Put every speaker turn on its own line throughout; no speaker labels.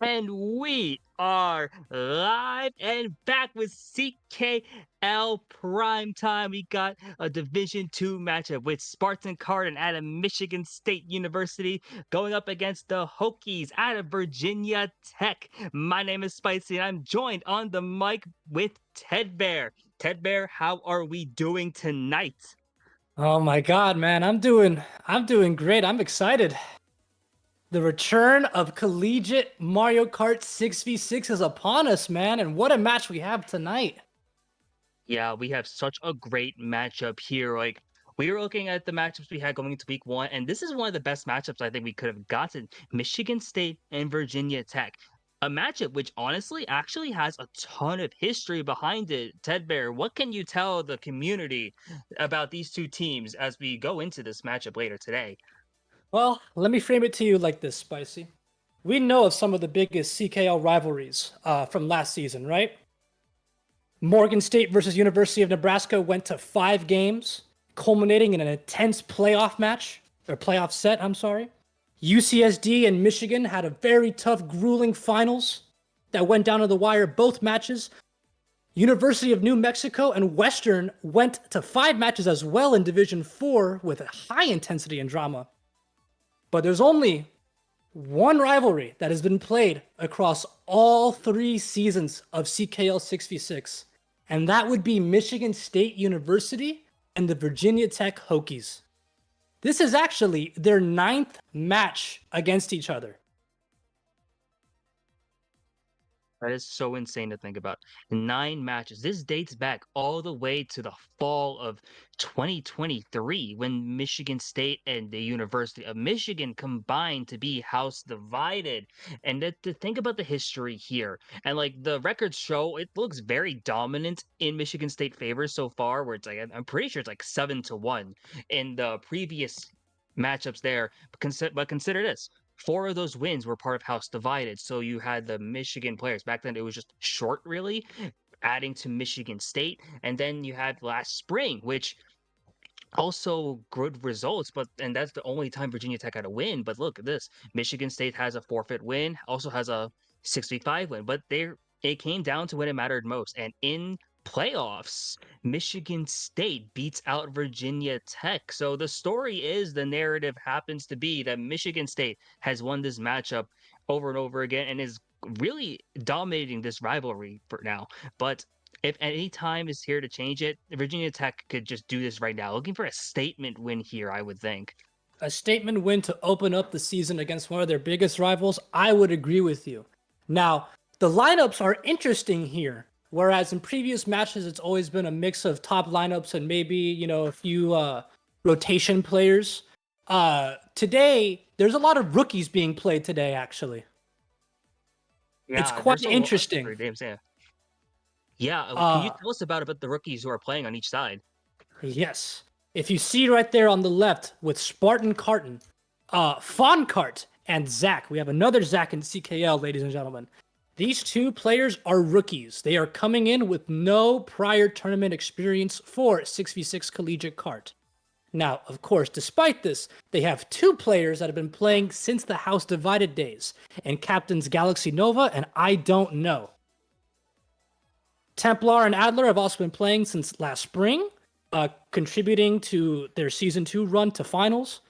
And we are live and back with CKL Prime Time. We got a Division Two matchup with Spartan Carden out of Michigan State University going up against the Hokies out of Virginia Tech. My name is Spicy, and I'm joined on the mic with Tedbear. Tedbear, how are we doing tonight?
Oh my God, man. I'm doing great. I'm excited. The return of Collegiate Mario Kart 6v6 is upon us, man, and what a match we have tonight.
Yeah, we have such a great matchup here. Like, we were looking at the matchups we had going into week one, and this is one of the best matchups I think we could have gotten. Michigan State and Virginia Tech. A matchup which honestly actually has a ton of history behind it. Ted Bear, what can you tell the community about these two teams as we go into this matchup later today?
Well, let me frame it to you like this, Spicy. We know of some of the biggest CKL rivalries from last season, right? Morgan State versus University of Nebraska went to 5 games, culminating in an intense playoff match, or playoff set, I'm sorry. UCSD and Michigan had a very tough, grueling finals that went down to the wire both matches. University of New Mexico and Western went to 5 matches as well in Division 4 with a high intensity and drama. But there's only one rivalry that has been played across all 3 seasons of CKL 6v6, and that would be Michigan State University and the Virginia Tech Hokies. This is actually their 9th match against each other.
That is so insane to think about. 9 matches. This dates back all the way to the fall of 2023 when Michigan State and the University of Michigan combined to be house divided. And to think about the history here, and like the records show, it looks very dominant in Michigan State favor so far, where it's like, I'm pretty sure it's like 7-1 in the previous matchups there. But consider this. Four of those wins were part of House Divided. So you had the Michigan players. Back then, it was just short, really, adding to Michigan State. And then you had last spring, which also good results, and that's the only time Virginia Tech had a win. But look at this. Michigan State has a forfeit win, also has a 6v5 win, but it came down to when it mattered most. And in playoffs, Michigan State beats out Virginia Tech. So the narrative happens to be that Michigan State has won this matchup over and over again and is really dominating this rivalry for now. But if any time is here to change it, Virginia Tech could just do this right now. Looking for a statement win here, I would think.
A statement win to open up the season against one of their biggest rivals, I would agree with you. Now, the lineups are interesting here. Whereas in previous matches, it's always been a mix of top lineups and maybe, a few rotation players. Today, there's a lot of rookies being played today, actually. It's
Yeah,
quite
there's a lot of
interesting.
great games. Yeah, yeah. Can you
Uh,
tell us about the rookies who are playing on each side?
yes. If you see right there on the left with Spartan Carton, Foncart, and Zach, we have another Zach in CKL, ladies and gentlemen. These two players are rookies. They are coming in with no prior tournament experience for 6v6 Collegiate Kart. Now, of course, despite this, they have 2 players that have been playing since the House Divided days, and Captains Galaxy Nova and iDoentNo. Templar and Adler have also been playing since last spring, contributing to their Season 2 run to finals.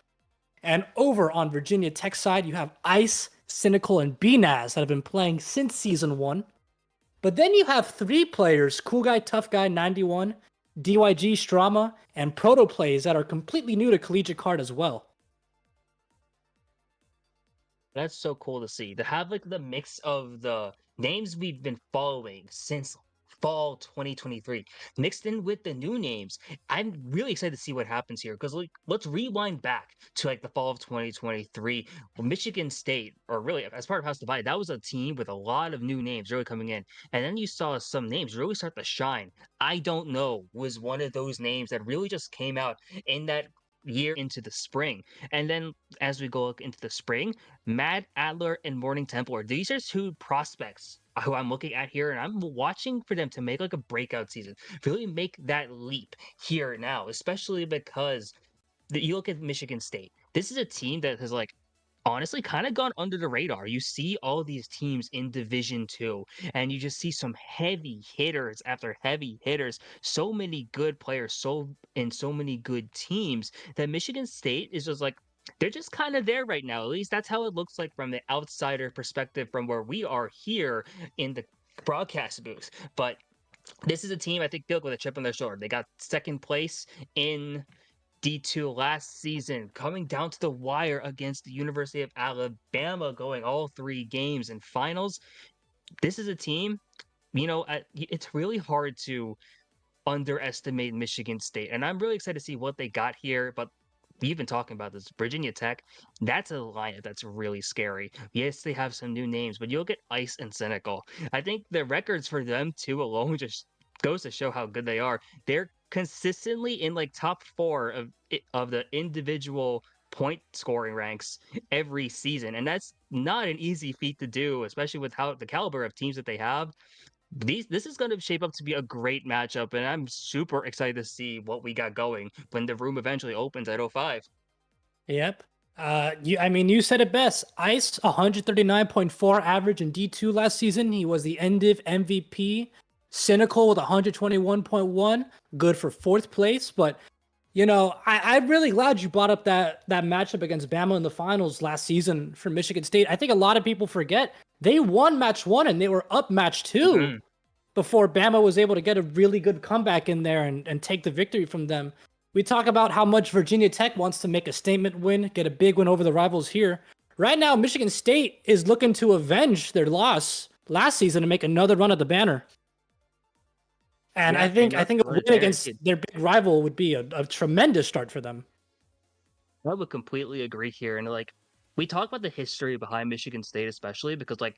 And over on Virginia Tech side, you have Ice, Cynical, and BNAS that have been playing since Season 1. But then you have 3 players, Cool Guy, Tough Guy, 91, DYG, Strama, and Proto Plays that are completely new to Collegiate Kart as well.
That's so cool to see. To have like the mix of the names we've been following since fall 2023 mixed in with the new names. I'm really excited to see what happens here because like let's rewind back to like the fall of 2023. Michigan State, or really as part of House Divide, that was a team with a lot of new names really coming in. And then you saw some names really start to shine. iDoentNo was one of those names that really just came out in that year into the spring. And then as we go into the spring, Mad Adler and Morning Templar. These are two prospects who I'm looking at here, and I'm watching for them to make like a breakout season, really make that leap here now, especially because you look at Michigan State. This is a team that has like honestly kind of gone under the radar. You see all these teams in Division 2 and you just see some heavy hitters after heavy hitters, so many good players, so many good teams that Michigan State is just like they're just kind of there right now. At least that's how it looks like from the outsider perspective from where we are here in the broadcast booth. But this is a team I think they look with a chip on their shoulder. They got second place in D2 last season, coming down to the wire against the University of Alabama, going all three games and finals. This is a team, it's really hard to underestimate Michigan State. And I'm really excited to see what they got here. But we've been talking about this. Virginia Tech, that's a lineup that's really scary. Yes, they have some new names, but you'll get Ice and Cynical. I think the records for them two alone just goes to show how good they are. They're consistently in like top four of the individual point scoring ranks every season. And that's not an easy feat to do, especially with how the caliber of teams that they have. This is going to shape up to be a great matchup, and I'm super excited to see what we got going when the room eventually opens at '05.
Yep. I mean, you said it best. Ice 139.4 average in D2 last season. He was the Endiv MVP. Cynical with 121.1, good for fourth place. But I'm really glad you brought up that matchup against Bama in the finals last season for Michigan State. I think a lot of people forget they won match one and they were up match two
Mhm.
before Bama was able to get a really good comeback in there and take the victory from them. We talk about how much Virginia Tech wants to make a statement win, get a big win over the rivals here. Right now, Michigan State is looking to avenge their loss last season and make another run at the banner. And
Yeah,
I think a win
there
against their big rival would be a tremendous start for them.
I would completely agree here. And like we talk about the history behind Michigan State, especially because like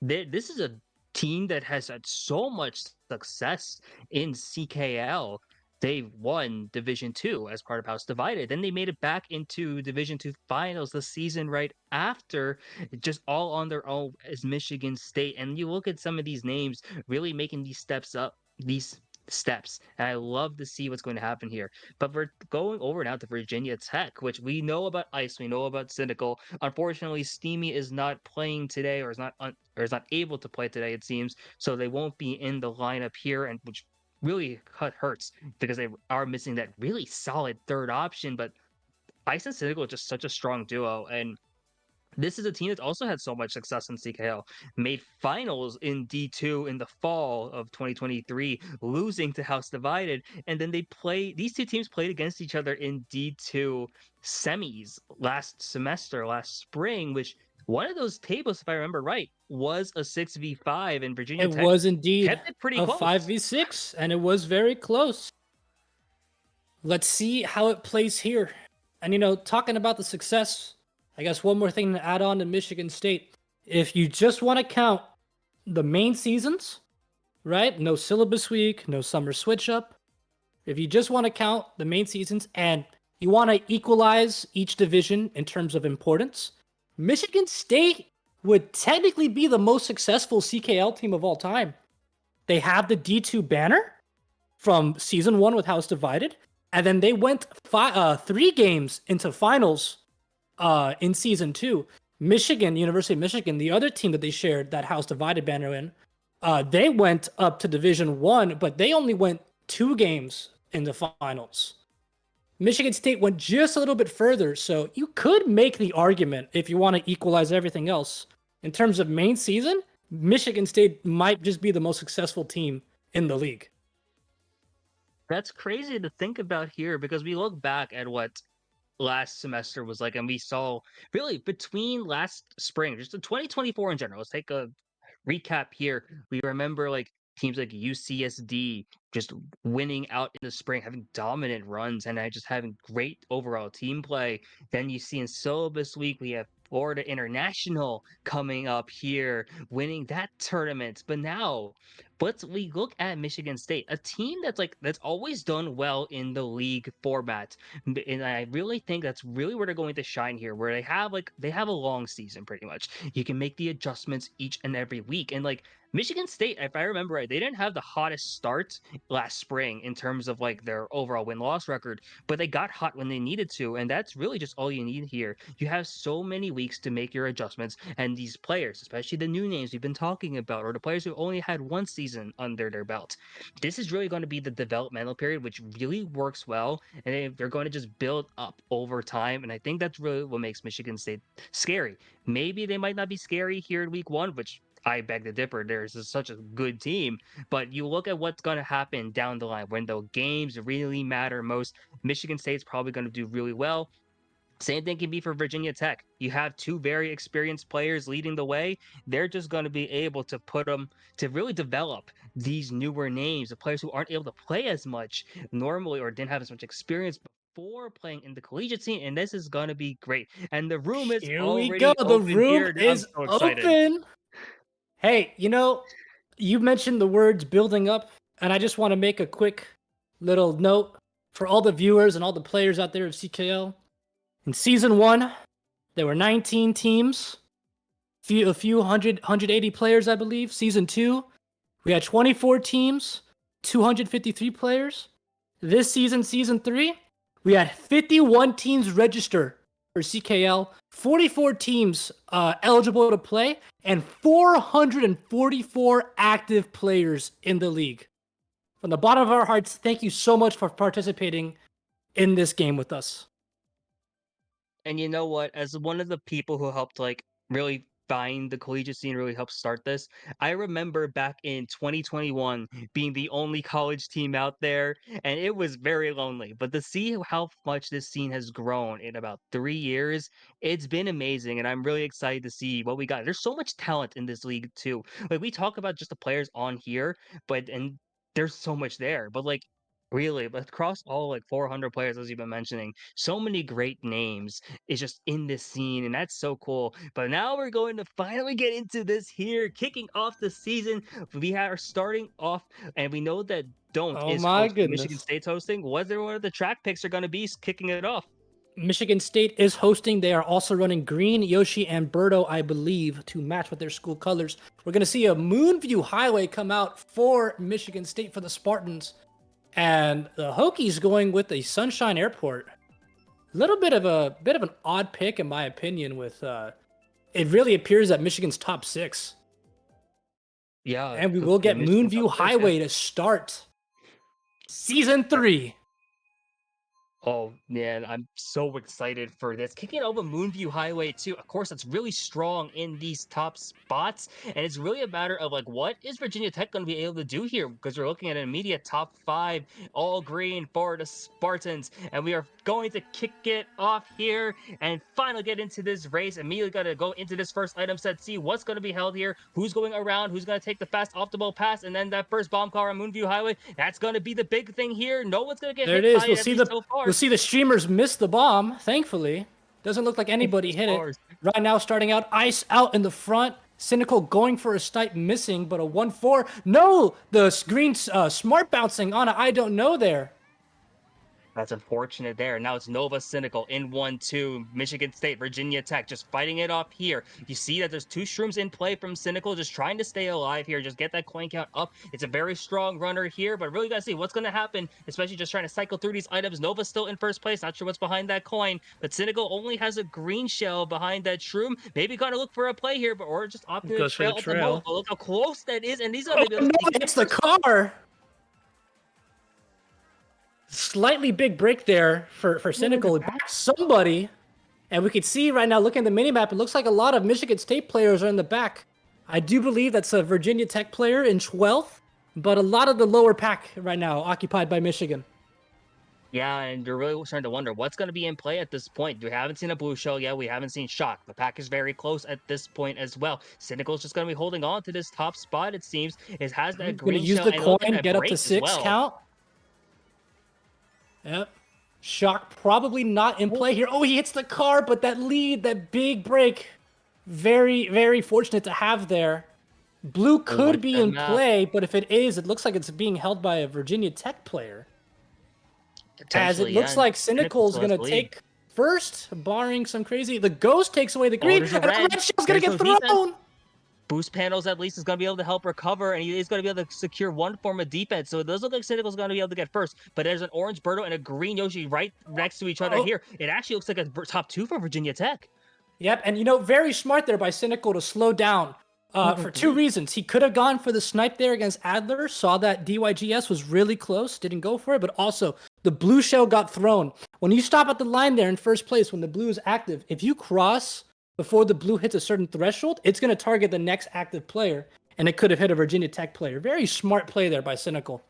this is a team that has had so much success in CKL. They won Division Two as part of House Divided. Then they made it back into Division Two finals the season right after, just all on their own as Michigan State. And you look at some of these names really making these steps. And I love to see what's going to happen here. But we're going over now to Virginia Tech, which we know about Ice, we know about Cynical. Unfortunately, Steamy is not playing today, or is not able to play today. It seems so they won't be in the lineup here, and which really hurts because they are missing that really solid third option. But Ice and Cynical are just such a strong duo, and this is a team that's also had so much success in CKL, made finals in D2 in the fall of 2023, losing to House Divided. And then these two teams played against each other in D2 semis last spring, which one of those tables, if I remember right, was a 6v5, and Virginia
It
Tech
was indeed
kept it pretty
a
close.
5v6, and it was very close. Let's see how it plays here. And talking about the success, I guess one more thing to add on to Michigan State. If you just want to count the main seasons, right? No syllabus week, no summer switch up. If you just want to count the main seasons and you want to equalize each division in terms of importance, Michigan State would technically be the most successful CKL team of all time. They have the D2 banner from season one with House Divided, and then they went 3 games into finals in season two. Michigan, University of Michigan, the other team that they shared that House Divided banner in, they went up to Division One, but they only went 2 games in the finals. Michigan State went just a little bit further, so you could make the argument if you want to equalize everything else. In terms of main season, Michigan State might just be the most successful team in the league.
That's crazy to think about here because we look back at what last semester was like, and we saw really between last spring, just the 2024 in general. Let's take a recap here. We remember like teams like UCSD just winning out in the spring, having dominant runs, and just having great overall team play. Then you see in syllabus week, we have Florida International coming up here, winning that tournament. But now But we look at Michigan State, a team that's always done well in the league format. And I really think that's really where they're going to shine here, where they have a long season pretty much. You can make the adjustments each and every week. And like Michigan State, if I remember right, they didn't have the hottest start last spring in terms of like their overall win-loss record, but they got hot when they needed to, and that's really just all you need here. You have so many weeks to make your adjustments, and these players, especially the new names we've been talking about, or the players who only had one season under their belt, this is really going to be the developmental period, which really works well, and they're going to just build up over time. And I think that's really what makes Michigan State scary. Maybe they might not be scary here in week one, which I beg to differ. There's such a good team, but you look at what's going to happen down the line when the games really matter most. Michigan State's probably going to do really well. Same thing can be for Virginia Tech. You have two very experienced players leading the way. They're just going to be able to put them to really develop these newer names, the players who aren't able to play as much normally or didn't have as much experience before playing in the collegiate scene. And this is going to be great. And the room is
Here we go.
already
The
open
room
here. I'm
is
so excited.
open. Hey, you mentioned the words building up, and I just want to make a quick little note for all the viewers and all the players out there of CKL. In season 1, there were 19 teams, a few 180 players, I believe. Season 2, we had 24 teams, 253 players. This season, season 3, we had 51 teams register for CKL, 44 teams eligible to play, and 444 active players in the league. From the bottom of our hearts, thank you so much for participating in this game with us.
And you know what? As one of the people who helped like really find the collegiate scene, really helped start this, I remember back in 2021 being the only college team out there, and it was very lonely. But to see how much this scene has grown in about 3 years, it's been amazing. And I'm really excited to see what we got. There's so much talent in this league too. Like we talk about just the players on here, and there's so much there. But like really, but across all like 400 players, as you've been mentioning, so many great names is just in this scene, and that's so cool. But now we're going to finally get into this here, kicking off the season. We are starting off, and we know that Don't
Oh
is
my
hosting. Michigan
goodness.
State's hosting. Whether one of the track picks are going to be kicking it off.
Michigan State is hosting. They are also running green, Yoshi, and Birdo, I believe, to match with their school colors. We're going to see a Moonview Highway come out for Michigan State for the Spartans. And the Hokies going with a Sunshine Airport. A little bit of an odd pick, in my opinion, with it really appears that Michigan's top 6.
Yeah,
And we will get
Michigan
Moonview
top six, yeah.
Highway to start season 3.
Oh man, I'm so excited for this. Kicking over Moonview Highway too. Of course, it's really strong in these top spots, and it's really a matter of like what is Virginia Tech going to be able to do here? Because we're looking at an immediate top 5, all green for the Spartans, and we are going to kick it off here and finally get into this race. Immediately got to go into this first item set, see what's going to be held here, who's going around, who's going to take the fast optimal pass, and then that first bomb car on Moonview Highway. That's going to be the big thing here. No one's going to get
There it
hit by
is.
it, at least so far.
We'll see the streamers miss the bomb, thankfully. Doesn't look like anybody hit it. Right now, starting out, Ice out in the front. Cynical going for a snipe, missing, but a 1-4. No! The green smart bouncing on a iDoentNo there.
That's unfortunate there. Now it's Nova Cynical in 1-2. Michigan State, Virginia Tech just fighting it off here. You see that there's 2 shrooms in play from Cynical, just trying to stay alive here, just get that coin count up. It's a very strong runner here, but really got to see what's going to happen, especially just trying to cycle through these items. Nova's still in first place, not sure what's behind that coin, but Cynical only has a green shell behind that shroom. Maybe got to look for a play here, but or just opting to trail at the moment. But look how close that is, and he's going to be able to
Nova hits the car! Slightly big break there for Cynical. Somebody, and we can see right now, looking at the minimap, it looks like a lot of Michigan State players are in the back. I do believe that's a Virginia Tech player in 12th, but a lot of the lower pack right now occupied by Michigan.
Yeah, and you're really starting to wonder what's going to be in play at this point. We haven't seen a blue shell yet. We haven't seen shock. The pack is very close at this point as well. Cynical's just going to be holding on to this top spot, it seems. It has that green
use
shell.
the coin, get up to 6 count. Yep. Shock probably not in play here. Oh, he hits the car, but that lead, that big break, very, very fortunate to have there. Blue
With
could be
the
in
map,
play, but if it is, it looks like it's being held by a Virginia Tech player. As it
potentially, yeah,
looks
and
like
Cynical
Cynical's
still has
gonna
the lead.
take first, barring some crazy. The Ghost takes away the
Oh,
green,
there's a
and a
red.
red shell's gonna
There's
get
no defense.
thrown.
Boost panels at least is going to be able to help recover, and he is going to be able to secure one form of defense. So it does look like Cynical's going to be able to get first. But there's an orange Birdo and a green Yoshi right next to each other
Oh,
here. It actually looks like a top two for Virginia Tech.
yep, and very smart there by Cynical to slow down.
Over
For two
three.
reasons. He could have gone for the snipe there against Adler, saw that DYGS was really close, didn't go for it, but also the blue shell got thrown. When you stop at the line there in first place, when the blue is active, if you cross before the blue hits a certain threshold, it's going to target the next active player, and it could have hit a Virginia Tech player. Very smart play there by Cynical.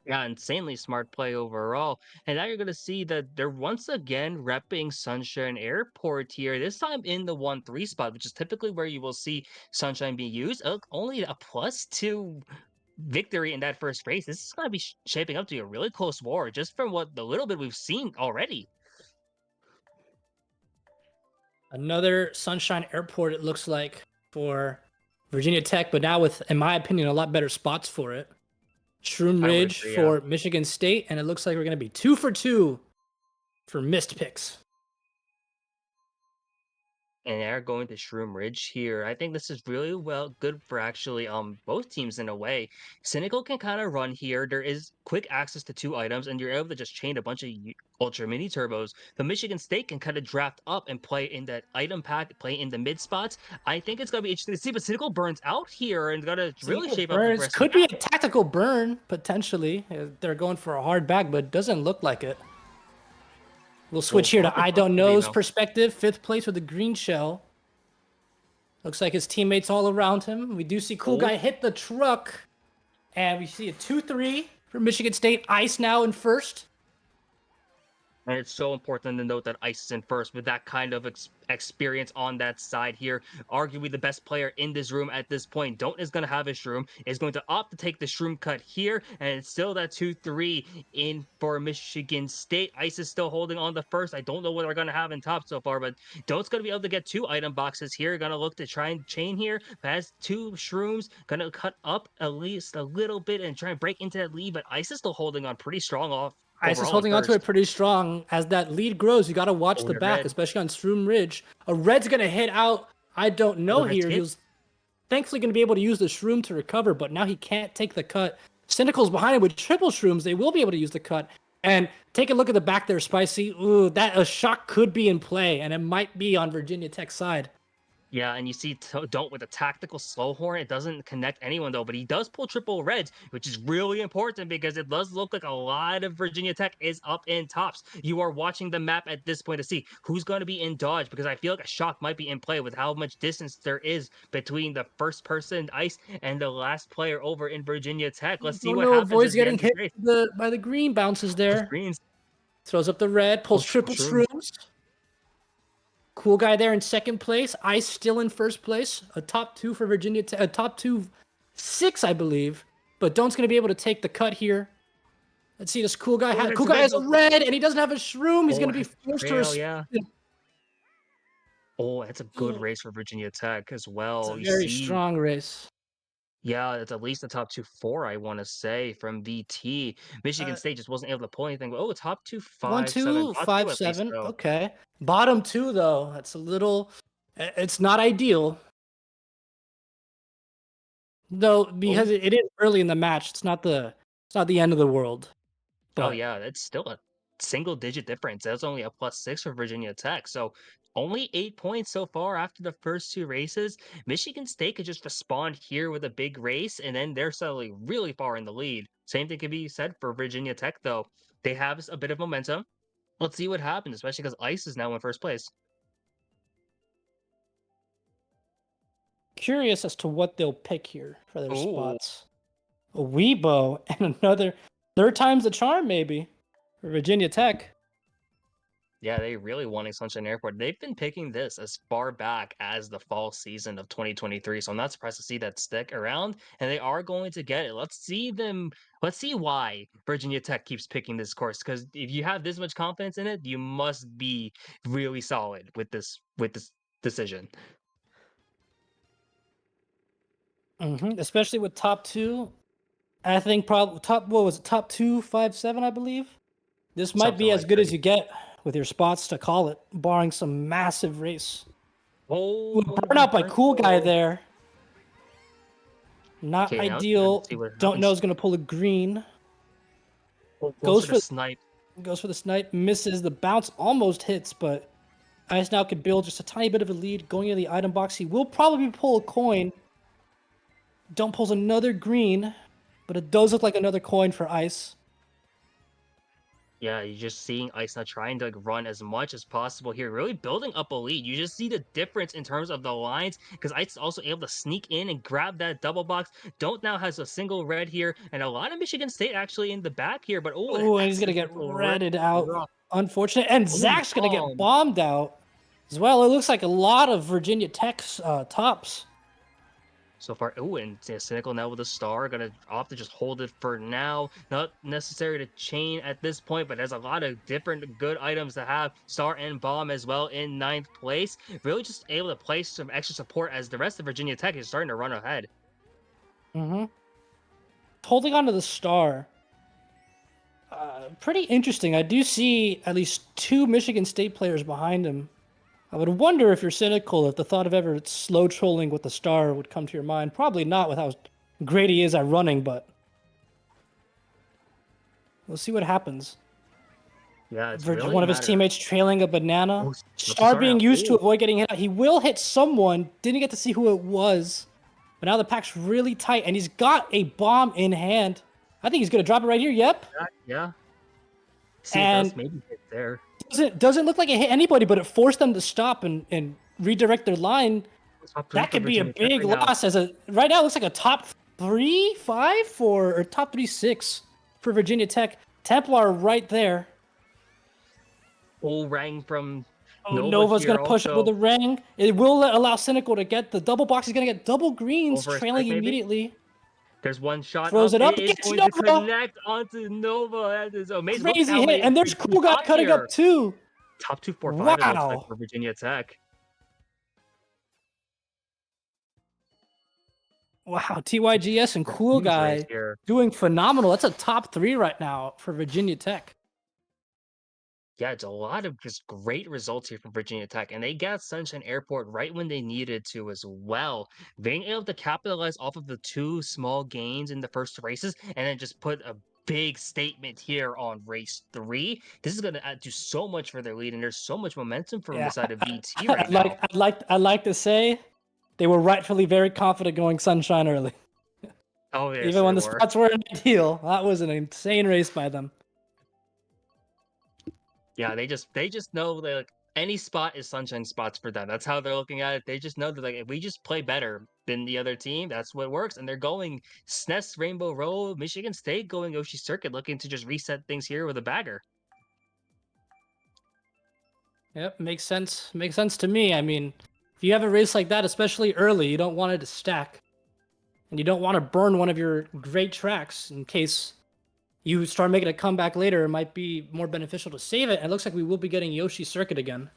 Yeah, insanely smart play overall. And now you're going to see that they're once again repping Sunshine Airport here, this time in the 1-3 spot, which is typically where you will see Sunshine be used. Only a +2 victory in that first race. This is going to be shaping up to be a really close war, just from what the little bit we've seen already.
Another Sunshine Airport, it looks like, for Virginia Tech, but now with, in my opinion, a lot better spots for it. Shroom
I would
Ridge
agree, yeah.
for Michigan State, and it looks like we're going to be 2 for 2 for missed picks.
And they're going to Shroom Ridge here. I think this is really good for actually both teams in a way. Cynical can kind of run here. There is quick access to 2 items, and you're able to just chain a bunch of Ultra Mini Turbos. The Michigan State can kind of draft up and play in that item pack, play in the mid spots. I think it's gonna be interesting to see, but Cynical burns out here and gonna really
Cynical
shape up the
burns
rest of the
could be
map.
a tactical burn potentially. They're going for a hard back, but it doesn't look like it. We'll switch
Well,
here to
possibly
iDoentNo's
though.
perspective. 5th place with the green shell. Looks like his teammates all around him. We do see Cool
Oh,
Guy hit the truck, and we see a 2-3 for Michigan State. Ice now in first.
and it's so important to note that Ice is in first with that kind of experience on that side here. Arguably the best player in this room at this point. Don't is going to have his shroom, is going to opt to take the shroom cut here, and it's still that 2-3 in for Michigan State. Ice is still holding on the first. I don't know what they're going to have in top so far, but Don't going to be able to get 2 item boxes here. Going to look to try and chain here. Has 2 shrooms. Going to cut up at least a little bit and try and break into that lead, but Ice is still holding on pretty strong off
Ice is
overall in
holding onto it
first.
pretty strong. As that lead grows, you got to watch
Oh,
the
the
back,
red.
especially on Shroom Ridge. A red's going to hit out.
Oh,
iDoentNo
that's
here. He
hit.
was thankfully going to be able to use the Shroom to recover, but now he can't take the cut. Cynical's behind him with triple Shrooms. They will be able to use the cut. And take a look at the back there, Spicy. Ooh, that a shot could be in play, and it might be on Virginia Tech's side.
Yeah, and you see Don't with a tactical slow horn. It doesn't connect anyone though, but he does pull triple reds, which is really important because it does look like a lot of Virginia Tech is up in tops. You are watching the map at this point to see who's going to be in dodge because I feel like a shock might be in play with how much distance there is between the first person Ice and the last player over in Virginia Tech. Let's see
Oh
what
no,
happens
avoids
as we
getting
end this
hit
race.
by the green, bounces
Those
there.
greens,
Throws up the red, pulls
those triple
triple
shrooms.
Shrooms. Cool Guy there in second place. Ice still in first place. A top 2 for Virginia Tech. A top 2-6, I believe. But Dont's going to be able to take the cut here. Let's see, this Cool Guy
Oh,
Cool
there's
Guy
red
has a
though.
red, and he doesn't have a Shroom. He's going
Oh,
to
it
be
has the
forced to
trail, yeah.
respond.
Oh, that's a good race for Virginia Tech as
It's a
well. You
very
see,
strong race.
yeah, it's at least the top 2 4, I want to say, from VT. Michigan
Uh,
State just wasn't able to pull anything. Oh, top 2
1,
5 7,
2,
top 2
5,
at least
7.
though.
Okay. Bottom 2, though. That's a little. It's not ideal. Though,
Oh,
because it is early in the match. It's not the end of the world.
oh
But
yeah, that's still a single digit difference. That's only a +6 for Virginia Tech. So only 8 points so far after the first 2 races. Michigan State could just respond here with a big race, and then they're suddenly really far in the lead. Same thing can be said for Virginia Tech, though. They have a bit of momentum. Let's see what happens, especially because Ice is now in first place.
curious as to what they'll pick here for their
Ooh.
spots. A Weibo and another third time's the charm, maybe, for Virginia Tech.
Yeah, they really wanting Sunshine Airport. They've been picking this as far back as the fall season of 2023. So I'm not surprised to see that stick around, and they are going to get it. Let's see them. Let's see why Virginia Tech keeps picking this course. Because if you have this much confidence in it, you must be really solid with this decision.
Especially with top two. I think probably top, what was it, top 257, I believe. This might
Something
be as
like
good
that.
as you get with your spots to call it, barring some massive race. Ooh,
Oh,
burnout by Cool Guy
reversal.
there. Not
Okay, now it's time to
ideal.
see what
Don't know
happens.
is gonna pull a green.
Oh, goes
Goes
for the
for
snipe.
goes for the snipe. Misses. The bounce almost hits, but Ice now could build just a tiny bit of a lead going into the item box. He will probably pull a coin. Don't pulls another green, but it does look like another coin for Ice.
Yeah, you're just seeing Ice now trying to like run as much as possible here, really building up a lead. You just see the difference in terms of the lines because Ice is also able to sneak in and grab that double box. Don't now has a single red here, and a lot of Michigan State actually in the back here, but oh,
Oh, and he's
that's
gonna
a
get
red
redded out.
rough.
Unfortunate. And
Oh,
Zach's gonna get
bomb.
bombed out as well. It looks like a lot of Virginia Tech's tops.
So far, oh, and Cynical now with a star, gonna opt to just hold it for now. Not necessary to chain at this point, but there's a lot of different good items to have. Star and Bomb as well in ninth place. Really just able to place some extra support as the rest of Virginia Tech is starting to run ahead.
Mm-hmm. Holding on to the star. Pretty interesting. I do see at least two Michigan State players behind him. I would wonder if you're cynical, if the thought of ever slow trolling with the star would come to your mind. Probably not with how great he is at running, but we'll see what happens.
Yeah, it's really
One
a
of his
matter.
teammates trailing a banana.
Oh, look to
Star
start
being
out.
used to
Oh,
avoid getting hit. He will hit someone. Didn't get to see who it was. But now the pack's really tight, and he's got a bomb in hand. I think he's gonna drop it right here. Yep.
yeah. See, it
And
does maybe hit there.
doesn't look like it hit anybody, but it forced them to stop and redirect their line.
Top three
That
for
could be a
Virginia Tech
big
right now.
loss. As a right now, it looks like a top 3-5 for or top 3-6 for Virginia Tech. Templar right there.
Full rang from
Oh,
Nova
Nova's gonna
here
push up with
also.
a ring. It will allow Cynical to get the double box. He's gonna get double greens,
Over a snipe
trailing
maybe.
immediately.
There's one shot
Throws
up.
it up,
It is
gets
going to
Nova.
connect onto Nova. That is amazing. Look at
Crazy
how
hit,
many
and there's
upgrades we
Cool Guy
got
cutting up
here.
too.
Top 245, it looks like,
Wow.
for Virginia Tech.
Wow, TYGS and
A
Cool
huge race
Guy
here.
doing phenomenal. That's a top 3 right now for Virginia Tech.
Yeah, it's a lot of just great results here from Virginia Tech, and they got Sunshine Airport right when they needed to as well. Being able to capitalize off of the two small gains in the first races, and then just put a big statement here on race 3. This is going to do so much for their lead, and there's so much momentum from the
Yeah,
side of VT right
I'd
now.
like, I'd like to say they were rightfully very confident going Sunshine early,
Oh yes,
even
they
when the
were.
spots weren't ideal. That was an insane race by them.
Yeah, they just know that like any spot is sunshine spots for them. That's how they're looking at it. They just know that like if we just play better than the other team, that's what works. And they're going SNES Rainbow Road, Michigan State going Yoshi Circuit, looking to just reset things here with a bagger.
Yep, makes sense. Makes sense to me. I mean, if you have a race like that, especially early, you don't want it to stack, and you don't want to burn one of your great tracks in case you start making a comeback later. It might be more beneficial to save it. And it looks like we will be getting Yoshi Circuit again.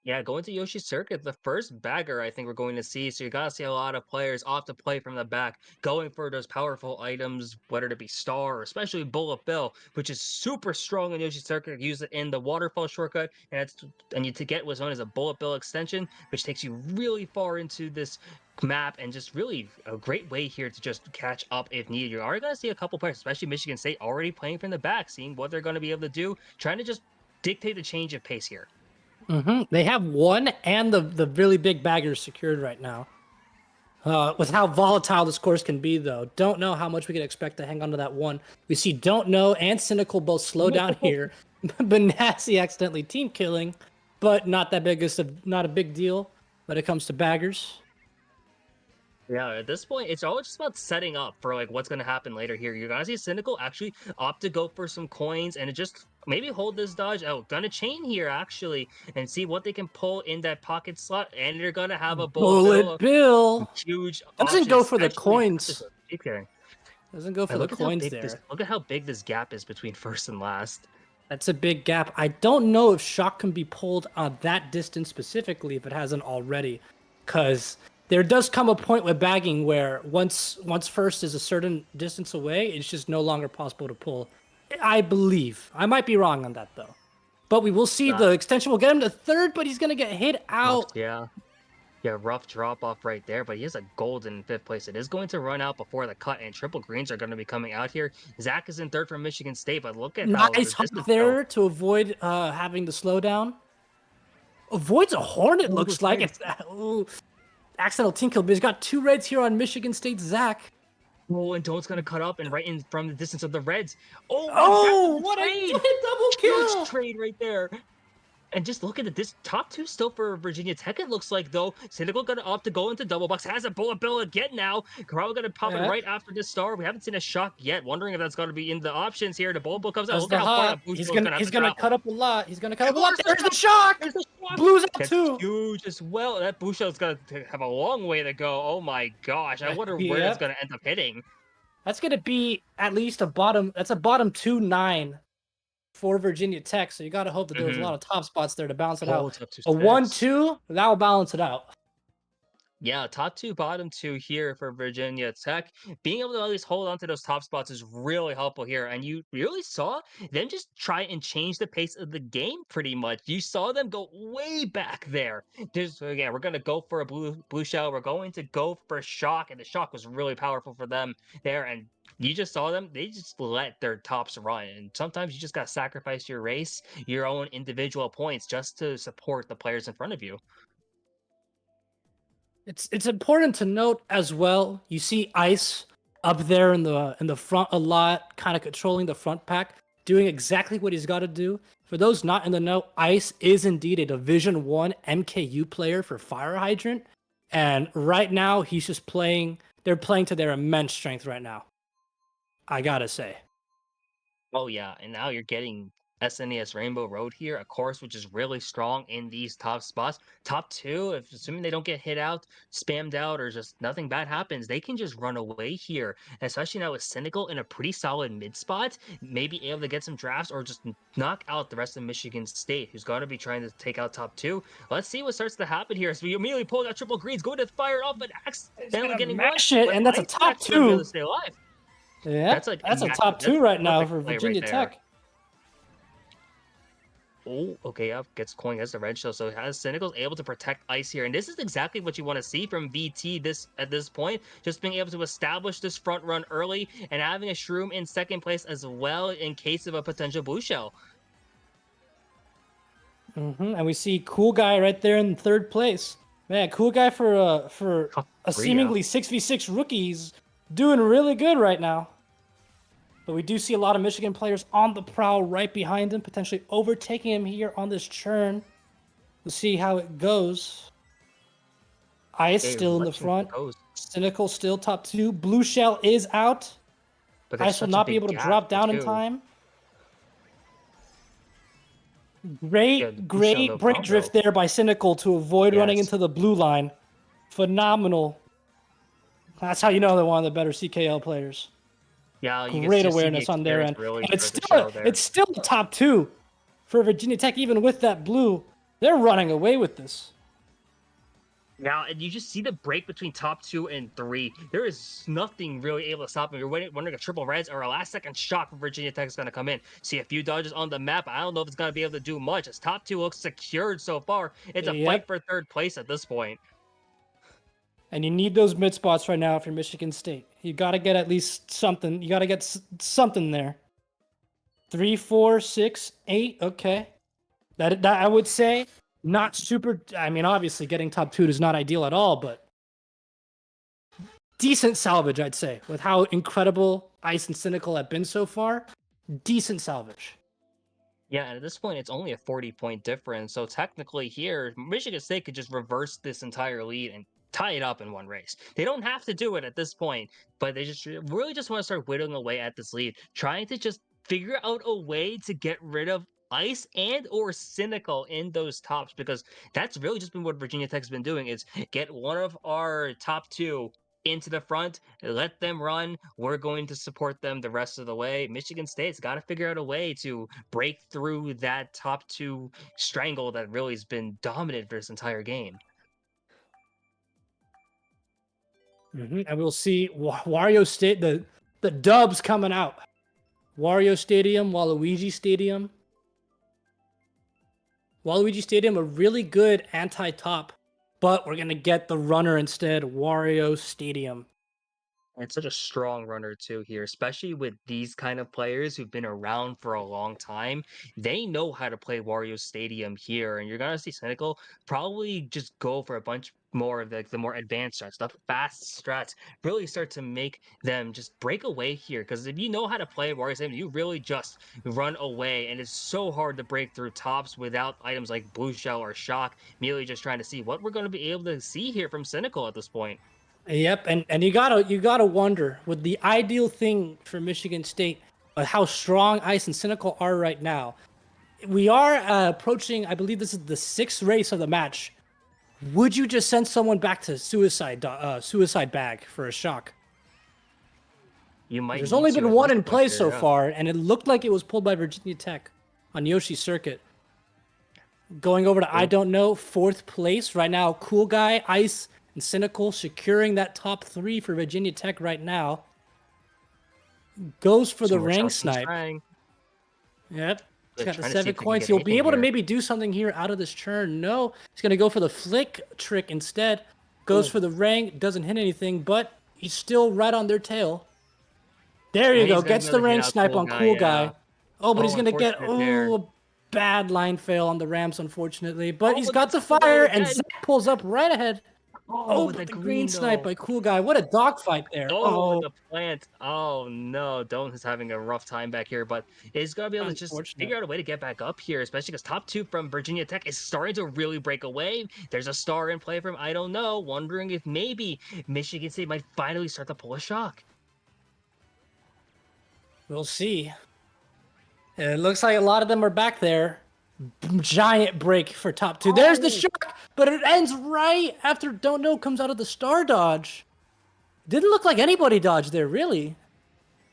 Yeah, going to Yoshi Circuit, the first bagger I think we're going to see. So you gotta see a lot of players off to play from the back, going for those powerful items, whether it be Star or especially Bullet Bill, which is super strong in Yoshi Circuit. Use it in the waterfall shortcut, and you to get what's known as a Bullet Bill extension, which takes you really far into this map and just really a great way here to just catch up if needed. You're already gonna see a couple players, especially Michigan State, already playing from the back, seeing what they're gonna be able to do, trying to just dictate the change of pace here.
They have one and the really big baggers secured right now. With how volatile this course can be, though, don't know how much we can expect to hang on to that one. We see Don't Know and Cynical both slow down here. Benassi accidentally team killing, but not that not a big deal when it comes to baggers.
Yeah, at this point, it's all just about setting up for like what's gonna happen later here. You're gonna see Cynical actually opt to go for some coins and just maybe hold this dodge out. Gonna chain here actually and see what they can pull in that pocket slot, and they're gonna have a bullet bill,
Bullet
a
Bill
huge
doesn't
option,
go for the
especially with
coins.
this keep carrying.
Doesn't go for
Like,
the coins there.
look at how big this gap is between first and last.
That's a big gap. I don't know if shock can be pulled on that distance specifically if it hasn't already, because there does come a point with bagging where once first is a certain distance away, it's just no longer possible to pull. I believe. I might be wrong on that though. But we will see.
Uh,
The extension will get him to third, but he's gonna get hit
Rough,
out.
yeah. Yeah, rough drop off right there, but he has a golden in fifth place. It is going to run out before the cut, and triple greens are going to be coming out here. Zach is in third from Michigan State, but look at how the
Nice hop
distance go.
there to avoid having the slowdown. Avoids a horn, it
Oh,
looks
those
like.
reds.
It's ooh, accidental team kill, but he's got 2 reds here on Michigan State's Zach.
Oh, and Doan's going to cut up and right in from the distance of the reds. Oh, and Zach with
Oh,
the
what a
trade!
double
Huge
kill!
trade right there. And just look at this top two still for Virginia Tech. It looks like though Cynical gonna opt to go into double box. Has a bullet bill again now. Probably gonna pop it
Yeah,
right after this star. We haven't seen a shock yet. Wondering if that's gonna be in the options here. The bullet bill comes out.
that's
Look at
the
how far
hot.
that blue shell is gonna have
He's
to
gonna
travel.
cut up a lot. He's gonna cut
And
up a lot.
there's
There's the shock.
the shock.
Blue's out
That's
too.
huge as well. That blue shell's gonna have a long way to go. Oh my gosh! I wonder where that's
Yep.
gonna end up hitting.
That's gonna be at least a bottom. That's a bottom 2-9 for Virginia Tech. So you gotta hope that there was a lot of top spots there to balance it out.
Holds up to
A
6.
1-2 that will balance it out.
Yeah, top two, bottom two here for Virginia Tech. Being able to at least hold on to those top spots is really helpful here. And you really saw them just try and change the pace of the game pretty much. You saw them go way back there. Just again, we're gonna go for a blue shell. We're going to go for a shock, and the shock was really powerful for them there. And you just saw them, they just let their tops run. And sometimes you just gotta sacrifice your race, your own individual points just to support the players in front of you.
It's important to note as well. You see Ice up there in the front a lot, kind of controlling the front pack, doing exactly what he's got to do. For those not in the know, Ice is indeed a Division One MKU player for Fire Hydrant, and right now he's just playing. They're playing to their immense strength right now. I gotta say.
Oh yeah, and now you're getting SNES Rainbow Road here, a course which is really strong in these top spots. Top two, if assuming they don't get hit out, spammed out, or just nothing bad happens, they can just run away here. Especially now with Cynical in a pretty solid mid spot, maybe able to get some drafts or just knock out the rest of Michigan State, who's going to be trying to take out top two. Let's see what starts to happen here. So we immediately pulled out triple greens, going to fire off, but
He's
accidentally
gonna
getting one.
mash it,
But
and that's a
Ice
top
actually gonna be able to
two.
stay alive.
Yeah, that's a top
That's
two right now
perfect
for
play right
Virginia
there.
Tech.
Oh, okay, yeah, gets coin as the red shell. So has Cynical's able to protect Ice here. And this is exactly what you want to see from VT at this point. Just being able to establish this front run early and having a Shroom in second place as well in case of a potential blue shell.
And we see Cool Guy right there in third place. Man, Cool Guy for
Top
a
three, yeah.
seemingly 6v6 rookie. He's doing really good right now. But we do see a lot of Michigan players on the prowl right behind him, potentially overtaking him here on this churn. We'll see how it goes. Ice
Okay,
still in the
let's see how it
front.
goes.
Cynical still top two. Blue Shell is out.
But there's
Ice will
such a
not be
big
able to
gap,
drop down in
too.
time.
Yeah, the
Great,
blue shell,
great
no
break
combo.
drift there by Cynical to avoid running
Yes.
into the blue line. Phenomenal. That's how you know they're one of the better CKL players.
Yeah, you can
Great
just see the
awareness on their
experience
end.
really
And
start to show there.
it's still a top two for Virginia Tech, even with that blue. They're running away with this.
Now, and you just see the break between top two and three. There is nothing really able to stop them. You're wondering if triple reds or a last second shot from Virginia Tech is going to come in. See a few dodges on the map. I don't know if it's going to be able to do much as top two looks secured so far. It's a fight
Yep.
for third place at this point.
And you need those mid spots right now for Michigan State. You got to get at least something. You got to get something there. 3, 4, 6, 8. Okay. That I would say not super. I mean, obviously, getting top two is not ideal at all, but decent salvage, I'd say, with how incredible Ice and Cynical have been so far. Decent salvage.
Yeah, and at this point, it's only a 40-point difference. So technically here, Michigan State could just reverse this entire lead and tie it up in one race. They don't have to do it at this point, but they just really just want to start whittling away at this lead, trying to just figure out a way to get rid of Ice and or Cynical in those tops, because that's really just been what Virginia Tech's been doing is get one of our top two into the front, let them run. We're going to support them the rest of the way. Michigan State's got to figure out a way to break through that top two strangle that really has been dominant for this entire game.
And we'll see Wario State, the dubs coming out. Wario Stadium, Waluigi Stadium. Waluigi Stadium, a really good anti-top, but we're gonna get the runner instead, Wario Stadium.
And such a strong runner too here, especially with these kind of players who've been around for a long time. They know how to play Wario Stadium here, and you're gonna see Cynical probably just go for a bunch more of the more advanced strats, the fast strats, really start to make them just break away here. Because if you know how to play Wario Stadium, you really just run away, and it's so hard to break through tops without items like Blue Shell or Shock. Merely just trying to see what we're going to be able to see here from Cynical at this point.
Yep, and you gotta wonder with the ideal thing for Michigan State, how strong Ice and Cynical are right now. We are approaching, I believe this is the sixth race of the match. Would you just send someone back to suicide bag for a shock?
You might
There's
need
only
to
been
at
one
this
in
point
play
here,
so
yeah.
far, and it looked like it was pulled by Virginia Tech on Yoshi Circuit. Going over to iDoentNo, fourth place right now. Cool Guy, Ice, and Cynical securing that top three for Virginia Tech right now. Goes for
Some
the
more
ring
Chelsea's
snipe.
trying.
Yep. He's
They're
got the
trying to see
7
if they can
coins.
get
He'll be
anything
able to
here.
maybe do something here out of this turn. No, he's going to go for the flick trick instead. Goes
Oh,
for the ring, doesn't hit anything, but he's still right on their tail. There you
and
go.
he's gonna be
Gets
able
the
to hit
ring
out
snipe
Cool
on
Guy,
Cool
yeah.
Guy. Oh, but he's
Oh,
going to get,
unfortunate there.
a bad line fail on the Rams, unfortunately. But
Oh,
he's
but
got
gets
the
the pull away
fire, and
again.
Zach pulls up right ahead.
Oh,
Oh,
with
but
the
the green
green
snipe
though.
by Cool Guy. What a dogfight there.
Oh, with
Oh,
the plant. Oh no, Don't is having a rough time back here, but he's gonna be able to just
unfortunate.
figure out a way to get back up here, especially because top two from Virginia Tech is starting to really break away. There's a star in play from iDoentNo, wondering if maybe Michigan State might finally start to pull a shock.
We'll see. It looks like a lot of them are back there. Giant break for top two. There's the
Oh,
shock, but it ends right after Don't Know comes out of the star dodge. Didn't look like anybody dodged there, really.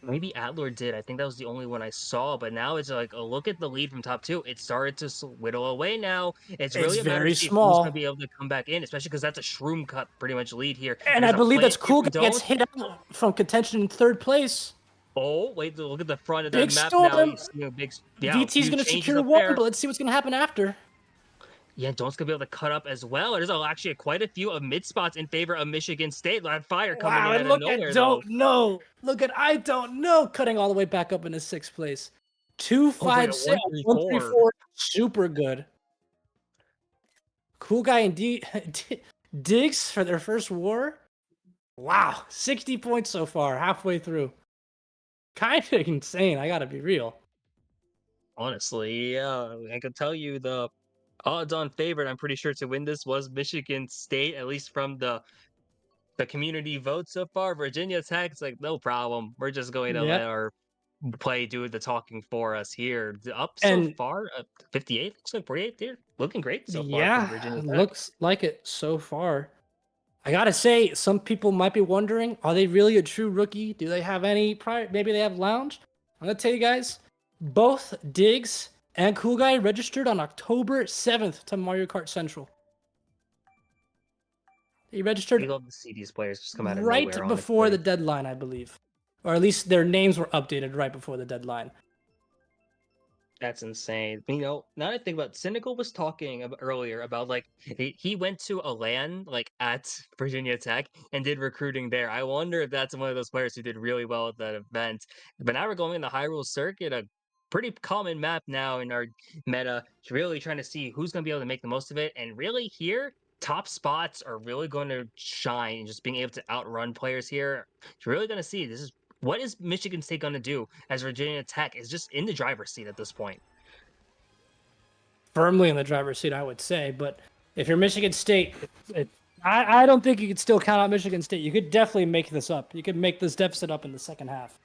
maybe Adler did. I think that was the only one I saw, but now it's like, look at the lead from top two. It started to whittle away now. It's
It's
really a matter to
very
see who's going to
small.
be able to come back in, especially because that's a shroom cut pretty much lead here. And
And I
there's a
believe
plant
that's
here
Cool
from
Guy gets
Don't.
hit out from contention in third place.
Oh, wait, look at the front of that
Big
map now. You
storm.
see a big, yeah, a
VT's
few
going to
changes
secure
up
one,
there.
but let's see what's going to happen after.
Yeah, Dont's gonna be able to cut up as well. There's actually quite a few of mid spots in favor of Michigan State. That fire coming
Wow,
in
and
out of
look at
nowhere, though.
Don't Know. Look at iDoentNo cutting all the way back up into sixth place.
Hovering at
256,
134.
134. Super good. Cool Guy and Diggs for their first war. Wow, 60 points so far, halfway through. Kind of insane, I gotta be real.
Honestly, yeah, I can tell you the odds-on favorite. I'm pretty sure to win this was Michigan State, at least from the community vote so far. Virginia Tech, it's like no problem. We're just going to let
Yep.
our play do the talking for us here. Up so
And
far, 58, looks like 48 here. Looking great so far from
yeah,
Virginia Tech.
looks like it so far. I gotta say, some people might be wondering, are they really a true rookie? Do they have any prior? Maybe they have lounge. I'm gonna tell you guys, both Diggs and Cool Guy registered on October 7th to Mario Kart Central. They registered
We love to see these players just come out of nowhere,
right before the
honestly.
deadline, I believe. Or at least their names were updated right before the deadline.
That's insane. Now that I think about Cynical was talking earlier about like he went to a LAN like at Virginia Tech and did recruiting there. I wonder if that's one of those players who did really well at that event. But now we're going in the Hyrule Circuit, a pretty common map now in our meta. Really trying to see who's going to be able to make the most of it. And really here, top spots are really going to shine. Just being able to outrun players here. You're really going to see this is what is Michigan State going to do as Virginia Tech is just in the driver's seat at this point.
Firmly in the driver's seat, I would say. But if you're Michigan State, I don't think you could still count out Michigan State. You could definitely make this up. You could make this deficit up in the second half.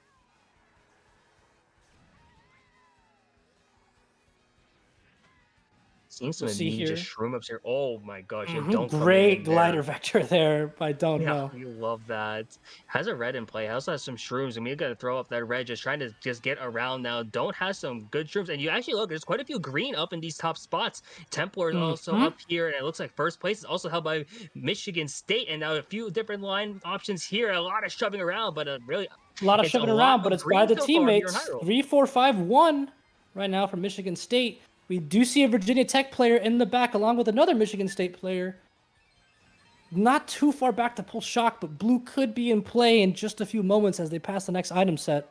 Seeing
We'll
some
see
ninja
here.
shroom ups here. Oh my gosh, you have Don't coming
Great
in there.
glider vector there by Don't
Yeah,
Know.
you love that. Has a red in play. Also has some shrooms. I mean, you got to throw up that red, just trying to just get around now. Don't have some good shrooms. And you actually look, there's quite a few green up in these top spots. Templar is also
Hmm.
up here, and it looks like first place is also held by Michigan State. And now a few different line options here. A lot of shoving around, but really,
A lot of
it's a
shoving
lot
around, but
of
it's by
green
the
so far here in
teammates.
Hyrule.
3-4-5-1 right now for Michigan State. We do see a Virginia Tech player in the back, along with another Michigan State player. Not too far back to pull shock, but blue could be in play in just a few moments as they pass the next item set.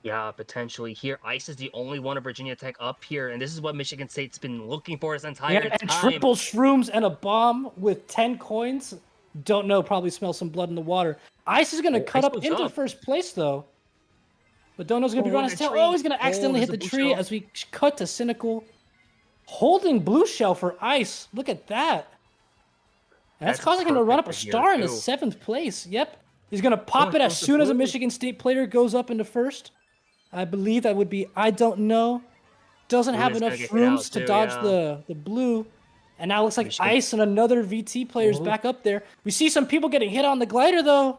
Yeah, potentially here. Ice is the only one of Virginia Tech up here, and this is what Michigan State's been looking for this
Yeah,
entire
and
time.
triple shrooms and a bomb with 10 coins. Don't know, probably smell some blood in the water. Ice is going to
Oh,
cut
Ice
up
moves
into
up.
first place, though. But Don't know's going to be
Oh,
running
and
his
a
tail. Oh,
tree.
he's going to
Oh,
accidentally
there's
hit
a
the
blue
tree
shell.
as we cut to Cynical. Holding blue shell for Ice. Look at that. And that's
That's
causing him to run
perfect
up a
for here
star in his
too.
7th place. Yep. He's going to
Oh,
pop
it
it as
goes to
soon as a
blue.
Michigan State player goes up into first. I believe that would be iDoentNo. Doesn't
Blue
have
is
enough
gonna get hit out
shrooms to
too,
dodge
yeah.
the blue. And now it looks like
Michigan.
Ice and another VT players
Oh,
back up there. We see some people getting hit on the glider, though.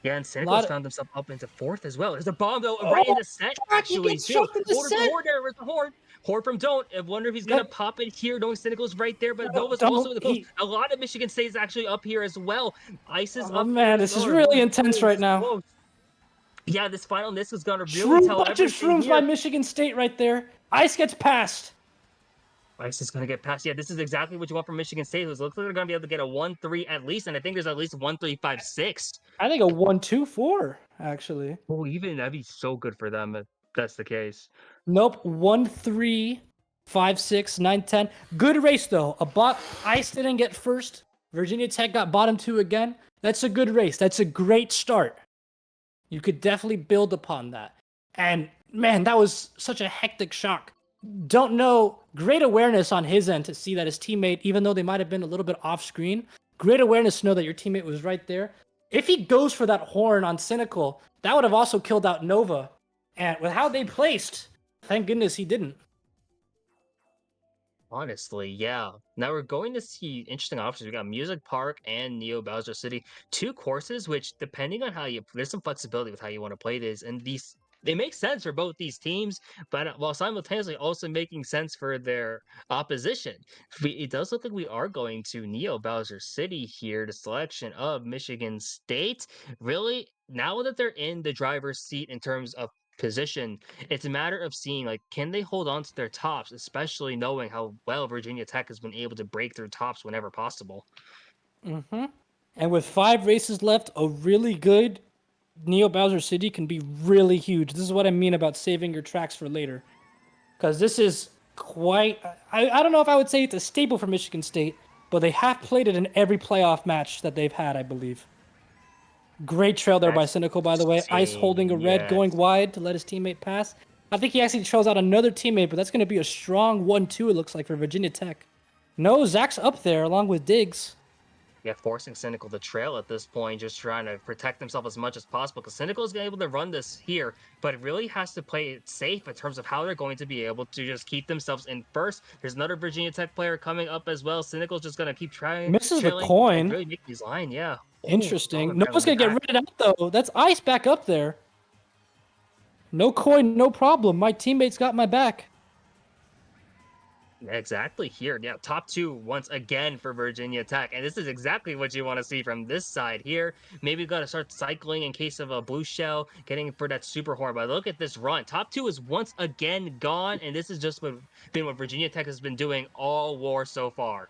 yeah, and
A
Cynical's
lot of...
found himself up into fourth as well. There's a bomb though, right in
Oh,
the set
fuck, he
actually
gets
too.
shot in the
Oh, there's the
set.
horde there. Where's the horde? Horde from Don't. I wonder if he's gonna
Yep.
pop it here. Knowing Cynical's right there, but
No,
Nova's also
don't.
in the close.
He...
A lot of Michigan State is actually up here as well. Ice is
Oh,
up there
man,
as
this
well.
is
There's one
really
of
intense
two. This
right
is
now.
close. Yeah, this final disc is gonna really
Shroom,
tell
bunch of
everything
shrooms by
here.
Michigan State right there. Ice gets passed.
Ice is going to get past. Yeah, this is exactly what you want from Michigan State. It looks like they're going to be able to get a 1-3 at least, and I think there's at least 1-3-5-6.
I think a 1-2-4, actually.
Oh, even that'd be so good for them if that's the case.
Nope, 1-3-5-6-9-10. Good race though. Ice didn't get first. Virginia Tech got bottom two again. That's a good race. That's a great start. You could definitely build upon that. And man, that was such a hectic shock. Don't know, great awareness on his end to see that his teammate, even though they might have been a little bit off screen, great awareness to know that your teammate was right there. If he goes for that horn on Cynical, that would have also killed out Nova. And with how they placed, thank goodness he didn't.
Honestly, yeah. Now we're going to see interesting options. We got Music Park and Neo Bowser City, two courses which, depending on how you, there's some flexibility with how you want to play this, and these they make sense for both these teams, but while simultaneously also making sense for their opposition. It does look like we are going to Neo Bowser City here. The selection of Michigan State, really, now that they're in the driver's seat in terms of position, it's a matter of seeing like can they hold on to their tops, especially knowing how well Virginia Tech has been able to break through tops whenever possible.
Mm-hmm. And with 5 races left, a really good Neo Bowser City can be really huge. This is what I mean about saving your tracks for later. Because this is quite... I don't know if I would say it's a staple for Michigan State, but they have played it in every playoff match that they've had, I believe. Great trail there by
That's
Cynical, by the way. Ice holding a
insane.
red,
Yes.
going wide to let his teammate pass. I think he actually trails out another teammate, but that's going to be a strong 1-2, it looks like, for Virginia Tech. No, Zach's up there along with Diggs.
Yeah, forcing Cynical to trail at this point, just trying to protect himself as much as possible. Because Cynical is able to run this here, but it really has to play it safe in terms of how they're going to be able to just keep themselves in first. There's another Virginia Tech player coming up as well. Cynical's just going to keep trying,
Misses the
trailing, and
coin.
really make these line. Yeah. Oh, bomb
Interesting. No
apparently
one's
in the
going to get
back.
rid of that, though. That's Ice back up there. No coin, no problem. My teammate's got my back.
Exactly here. Yeah, top two once again for Virginia Tech. And this is exactly what you want to see from this side here. Maybe we got to start cycling in case of a blue shell, getting for that super horn. But look at this run. Top two is once again gone. And this is just what Virginia Tech has been doing all war so far.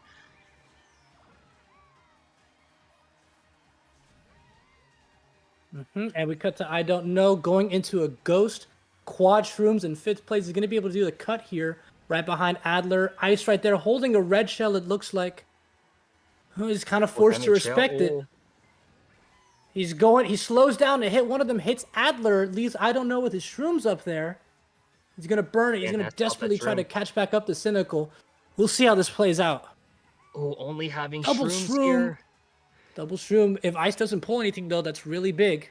And we cut to iDoentNo going into a ghost. Quad Shrooms in 5th place. He's going to be able to do the cut here right behind Adler. Ice right there holding a red shell, it looks like. Oh, he's kind of forced to respect it. He slows down to hit one of them, hits Adler, leaves iDoentNo with his shrooms up there. He's going to burn it. He's going to desperately try to catch back up the Cynical. We'll see how this plays out.
Oh, only having
Double
shrooms
shroom.
here.
Double shroom. If Ice doesn't pull anything, though, that's really big.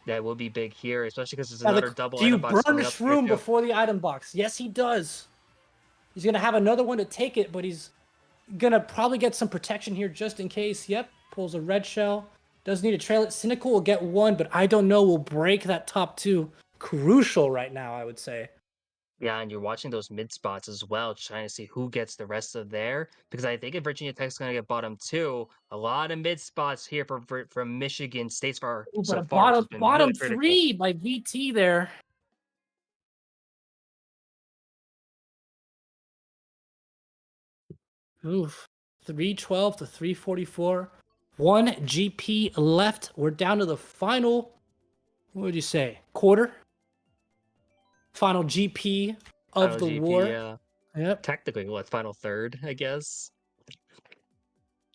That will be big here, especially because there's another double
Do you
item box
burn a
coming up here
shroom
too.
before the item box? Yes, he does. He's going to have another one to take it, but he's going to probably get some protection here just in case. Yep, pulls a red shell. Does need to trail it. Cynical will get one, but iDoentNo will break that top two. Crucial right now, I would say.
Yeah, and you're watching those mid spots as well, trying to see who gets the rest of there. Because I think if Virginia Tech's going to get bottom two, a lot of mid spots here from Michigan State's far
Ooh, but
so
a
far, which
bottom
has been really
bottom
critical.
three by VT there. Oof. 312 to 344. 1 GP left. We're down to the final, what would you say, quarter? Final GP of
Final
the
GP,
war. Yep.
technically, what, final third, I guess?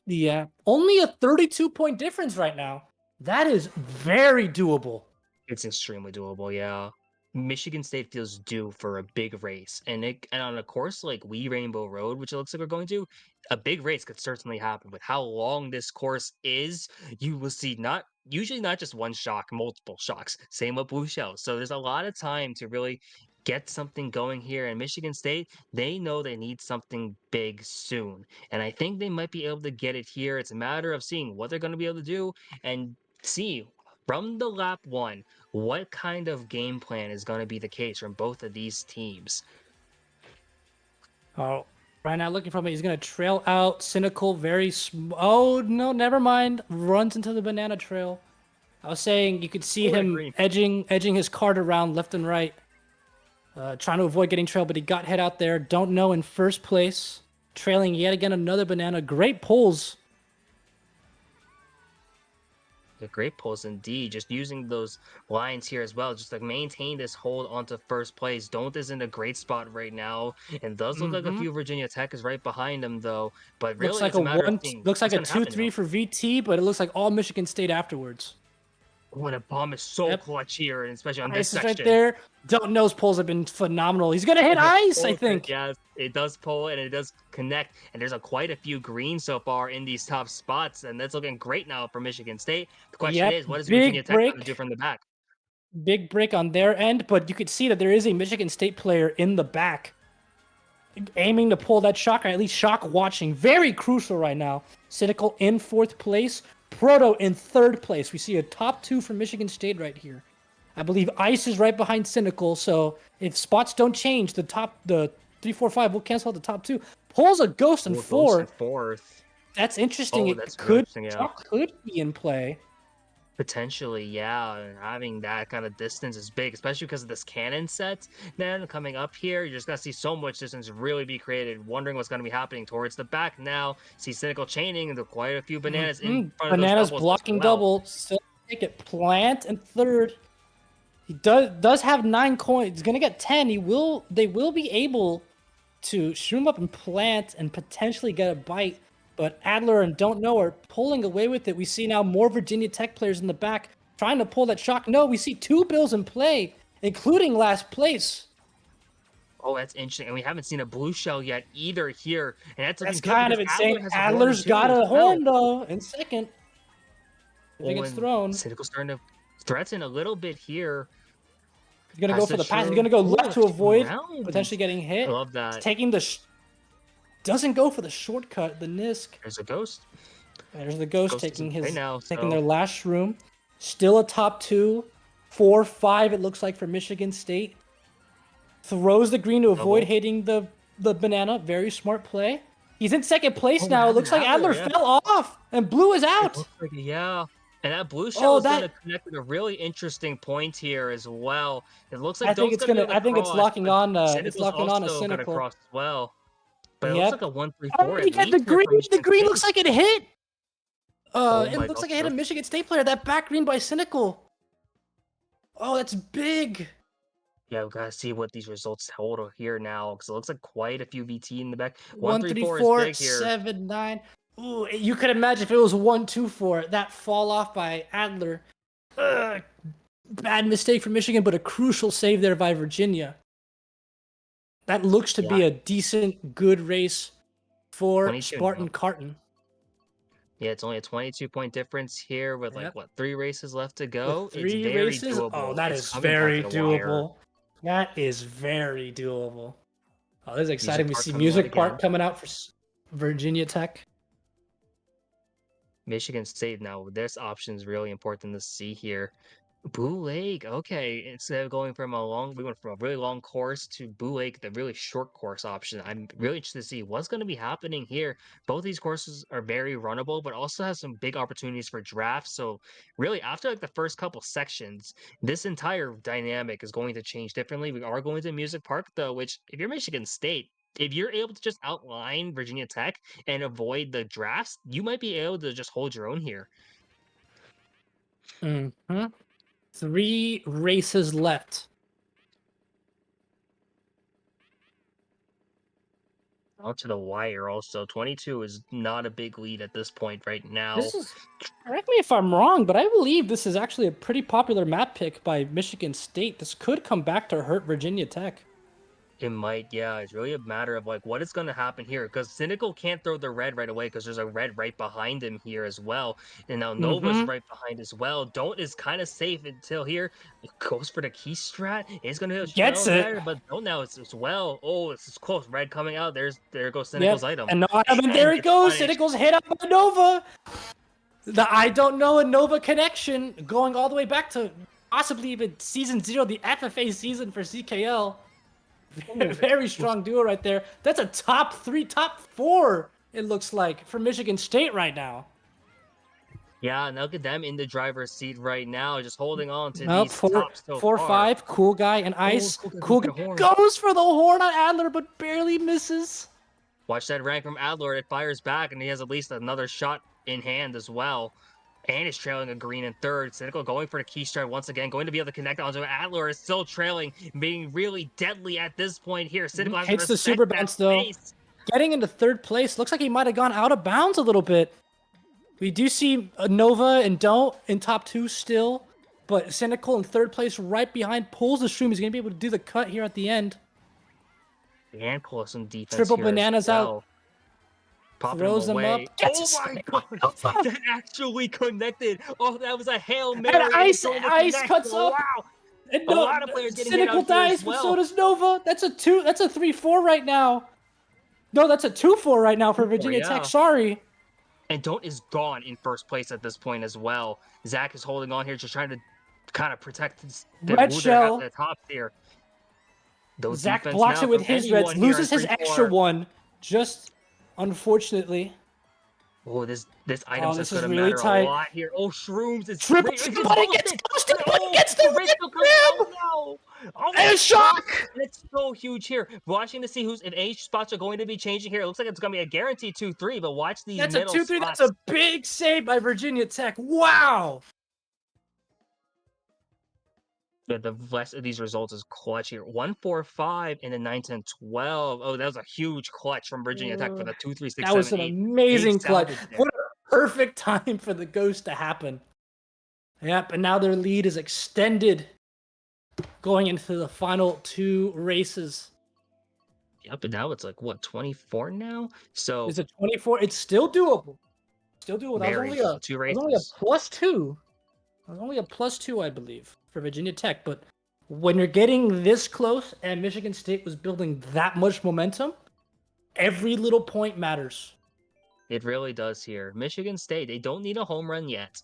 Yeah. Only a 32-point difference right now. That is very doable.
It's extremely doable, yeah. Michigan State feels due for a big race, and on a course like We Rainbow Road, which it looks like we're going to, a big race could certainly happen. With how long this course is, you will see not just one shock, multiple shocks. Same with Blue Shell. So there's a lot of time to really get something going here. And Michigan State, they know they need something big soon, and I think they might be able to get it here. It's a matter of seeing what they're going to be able to do and see from the lap one what kind of game plan is going to be the case from both of these teams.
Oh, right now looking from it, he's gonna trail out. Cynical, oh no, never mind. Runs into the banana trail. I was saying you could see
Oh, that
him
green.
edging his cart around left and right, trying to avoid getting trailed, but he got hit out there. Don't know in first place, trailing yet again another banana. Great pulls.
A great pulls indeed. Just using those lines here as well, just to maintain this hold onto first place. Don't is in a great spot right now, and does look like a
Mm-hmm.
few Virginia Tech is right behind him though. But
Looks
really,
like
it's a
a
matter of
one.
seeing
Looks like
what's
a
going to happen
2-3
now.
for VT, but it looks like all Michigan State afterwards.
When a bomb is so
Yep.
clutch here, and especially on this
Ice is right
section.
there. Don't know's pulls have been phenomenal. He's gonna hit
Oh, it
ice, I
pulls it,
think.
yes, it does pull and it does connect. And there's quite a few greens so far in these top spots, and that's looking great now for Michigan State. The question
Yep.
is, what does Virginia
Big
Tech have to do
break.
from the back?
Big break on their end, but you could see that there is a Michigan State player in the back aiming to pull that shock, or at least shock watching. Very crucial right now. Cynical in fourth place, Proto in third place. We see a top two for Michigan State right here. I believe Ice is right behind Cynical, so if spots don't change, the 3-4-5 will cancel out the top two. Pulls a ghost in
Well, goes in
four.
fourth.
That's interesting.
Oh,
It
that's real
could
interesting, yeah.
shock could be in play.
Potentially, yeah, and having that kind of distance is big, especially because of this cannon set. Then coming up here, you're just gonna see so much distance really be created. Wondering what's gonna be happening towards the back now. See Cynical chaining into quite a few bananas in front of those
Bananas
doubles as
blocking
well.
double. Still take it. Plant and third. He does have 9 coins. He's gonna get 10. They will be able to shoot him up and plant and potentially get a bite. But Adler and Don't Know are pulling away with it. We see now more Virginia Tech players in the back trying to pull that shock. No, we see 2 bills in play, including last place.
Oh, that's interesting. And we haven't seen a blue shell yet either here. And that's looking
That's
good
kind
because
of insane.
Adler has a horn
Adler's
too
got
as
a
well.
horn though in second. If it
Oh,
gets
and
thrown,
Cynical's starting to threaten a little bit here.
he's gonna go
Has
for
to
the pass. He's
show
gonna go
oh,
left
a
to
few
avoid
rounds.
potentially getting
I
hit.
love
He's
that.
taking doesn't go for the shortcut, the Nisk.
There's a ghost.
There's the ghost
Ghost is in play now,
taking their
so
last shroom. Still a top 2. 4-5 it looks like for Michigan State. Throws the green to avoid
double.
hitting the banana. Very smart play. He's in second place
Oh, what
now. It
happened
looks
to
like
Adler?
Adler
Yeah.
fell off and blue is
It
out.
looks like yeah. And that blue shell
Oh,
is going to
that
connect with a really interesting point here as well. It looks like
I think
Dome's
it's
going to be
gonna
able to
I think it's
cross,
locking
but
on it's
Cynical's
locking on a
also going to
Cynical.
cross as well. But it looks like
Yep.
a 1 3
Oh,
4
he
at
got the
least here
green.
for
The
Michigan
green
State.
looks like it hit.
Oh
It
my
looks
gosh.
like it hit a Michigan State player. That back green by Cynical. Oh, that's big.
Yeah, we got to see what these results hold here now because it looks like quite a few VT in the back. 1
One
3
three
4 is
four
big here.
7 9. Ooh, you could imagine if it was 1-2-4. That fall off by Adler. Ugh, bad mistake for Michigan, but a crucial save there by Virginia. That looks to
Yeah,
be a decent, good race for
22 now.
Spartan Carton.
Yeah, it's only a 22-point difference here with like
Yep.
what 3 races left to
With
go. It's
3
very
races,
doable.
that
It's
is
coming down to
very
the wire.
doable. That is very doable. Oh, this is
Music
exciting. We
Park
see
coming out
Music Park
again.
coming out for Virginia Tech.
Michigan State now, this option is really important to see here. Blue Lake, okay. Instead of going from we went from a really long course to Blue Lake, the really short course option. I'm really interested to see what's going to be happening here. Both these courses are very runnable, but also have some big opportunities for drafts. So really, after like the first couple sections, this entire dynamic is going to change differently. We are going to Music Park though, which if you're Michigan State, if you're able to just outline Virginia Tech and avoid the drafts, you might be able to just hold your own here.
Mm-hmm. 3 races left.
Out to the wire also. 22 is not a big lead at this point right now.
This is, correct me if I'm wrong, but I believe this is actually a pretty popular map pick by Michigan State. This could come back to hurt Virginia Tech.
It might, yeah. It's really a matter of like what is going to happen here because Cynical can't throw the red right away because there's a red right behind him here as well. And now Nova's
Mm-hmm.
right behind as well. Don't is kind of safe until here. Goes for the key strat. It's going to
Gets
shell
it.
there, but don't now it's as well. Oh, it's close. Red coming out. There goes Cynical's
Yep.
item.
And no item, and there
And
it
gets
goes.
punished.
Cynical's hit up by Nova. The I don't know a Nova connection going all the way back to possibly even season 0, the FFA season for CKL. Very strong duo right there. That's a top 3, top 4, it looks like, for Michigan State right now.
Yeah, and look at them in the driver's seat right now, just holding on to
Up
these
4,
tops so
4,
far.
5. Cool guy and
Oh,
Ice.
cool guy going
Cool
for the
guy
horn.
goes for the horn on Adler, but barely misses.
Watch that rank from Adler. It fires back, and he has at least another shot in hand as well. And is trailing a green in third. Cynical going for the key strike once again, going to be able to connect onto it. Adler is still trailing, being really deadly at this point here. Cynical has to
Hits the
respect
super
that
bounce though.
space.
Getting into 3rd place. Looks like he might have gone out of bounds a little bit. We do see Nova and Don't in top 2 still, but Cynical in 3rd place right behind pulls the stream. He's going to be able to do the cut here at the end.
And pull some defense
Triple
here as
bananas
well.
out.
Popping
Throws
him
them
away.
up. Gets
Oh
a
my
Cynical.
god! That actually connected. Oh, that was a Hail
And
Mary.
Ice
going to
Ice
connect.
cuts up.
Wow.
And
A
no,
lot of players getting hit
Cynical
out here
dies,
as
but so
well.
does Nova. That's a 2. That's a 3-4 right now. No, that's a 2-4 right now for Virginia
yeah.
Tech. Sorry.
And Don't is gone in first place at this point as well. Zach is holding on here, just trying to kind of protect the
Red
who they're at
shell.
the top here. Though
Zach
defense
blocks
now
it with
from
his
anyone
reds,
here
loses
in
his
3-4.
extra one. Just unfortunately.
Oh, this
Oh,
item's
this
just
is
gonna
really
matter a
tight.
lot here. Oh, Shrooms is
Triple,
great. It's
but
just
it gets
ghosted.
ghosted, but it
Oh,
gets the
Rachel comes.
rim!
Oh no! Oh
And
my
a shock!
god! And it's so huge here. Watching to see who's if any spots are going to be changing here. It looks like it's gonna be a guaranteed 2-3, but watch these
That's a
middle
2-3. That's
spots.
a big save by Virginia Tech. Wow!
The rest of these results is clutch here. 1-4-5 and then 9-10-12. Oh, that was a huge clutch from Virginia Tech for the 2-3-6-7-8.
That was an amazing clutch.
salvage there.
What a perfect time for the ghost to happen. Yep, and now their lead is extended going into the final 2 races.
Yep, and now it's like what 24 now. So
Is it 24? It's still doable. Still doable. That was
very
only
good.
a,
2
that was only a
races.
+2. That was only a +2, I believe, for Virginia Tech. But when you're getting this close and Michigan State was building that much momentum, every little point matters.
It really does here. Michigan State, they don't need a home run yet.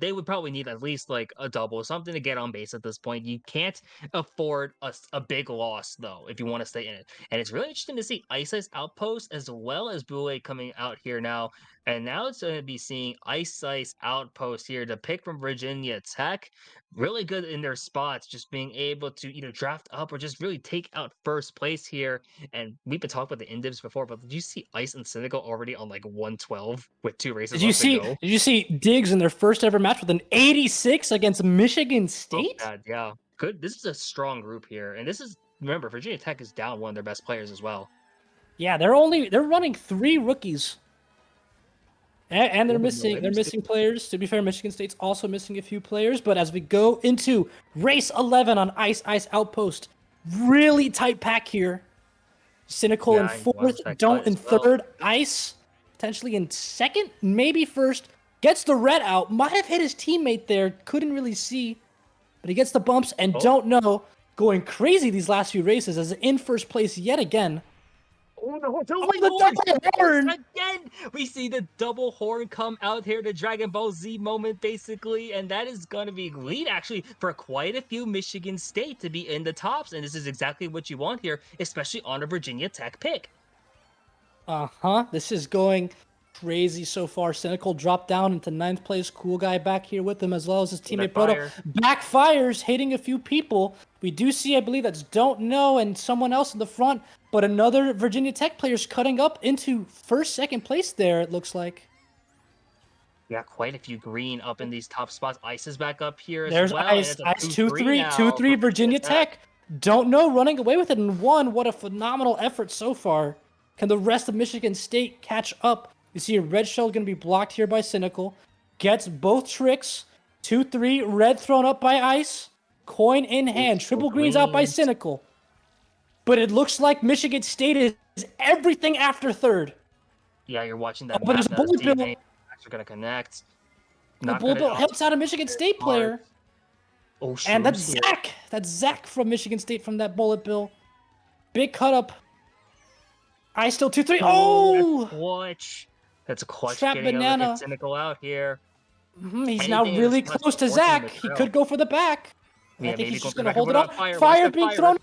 They would probably need at least like a double, something to get on base at this point. You can't afford a big loss though if you want to stay in it. And it's really interesting to see Ice Ice Outpost as well as Boule coming out here now. And now it's going to be seeing Ice Ice Outpost here to pick from Virginia Tech. Really good in their spots, just being able to either draft up or just really take out first place here. And we've been talking about the indivs before, but did you see Ice and Cynical already on like 112 with 2 races left to go?
Did you see Diggs in their first ever match with an 86 against Michigan State?
God, yeah. Good. This is a strong group here. And this is, remember, Virginia Tech is down one of their best players as well.
Yeah, they're running 3 rookies. And they're
Oh,
missing players. To be fair, Michigan State's also missing a few players. But as we go into race 11 on Ice Ice Outpost, really tight pack here. Cynical
Yeah,
in
and one
4th,
sec
Don't
cut
in
as well.
3rd, Ice potentially in 2nd, maybe 1st. Gets the red out, might have hit his teammate there, couldn't really see. But he gets the bumps and Don't know, going crazy these last few races as in 1st place yet again.
Oh, the
Oh,
dueling
the
horns!
double horn!
Again, we see the double horn come out here, the Dragon Ball Z moment, basically, and that is going to be lead, actually, for quite a few Michigan State to be in the tops, and this is exactly what you want here, especially on a Virginia Tech pick.
This is going crazy so far. Cynical dropped down into 9th place. Cool guy back here with him as well as his teammate Proto. Backfires, hitting a few people. We do see, I believe that's iDoentNo and someone else in the front, but another Virginia Tech player's cutting up into first, second place there, it looks like.
Yeah, quite a few green up in these top spots. Ice is back up here as
There's
well.
Ice,
And it's a
2-3,
now
2-3
for
Virginia Tech. iDoentNo running away with it in 1. What a phenomenal effort so far. Can the rest of Michigan State catch up? You see a red shell going to be blocked here by Cynical. Gets both tricks. 2-3, red thrown up by Ice. Coin in hand. Triple greens out by Cynical. But it looks like Michigan State is everything after third.
Yeah, you're watching that
but there's a bullet bill.
Are going to connect.
The bullet bill helps out a Michigan State player.
Oh,
and that's Zach. That's Zach from Michigan State from that bullet bill. Big cut up. I still 2-3. Oh!
Clutch. That's a clutch.
Trap banana.
Cynical out here.
He's now really close to Zach. He could go for the back.
Yeah,
I think he's just going
to
to hold it up. Fire being thrown.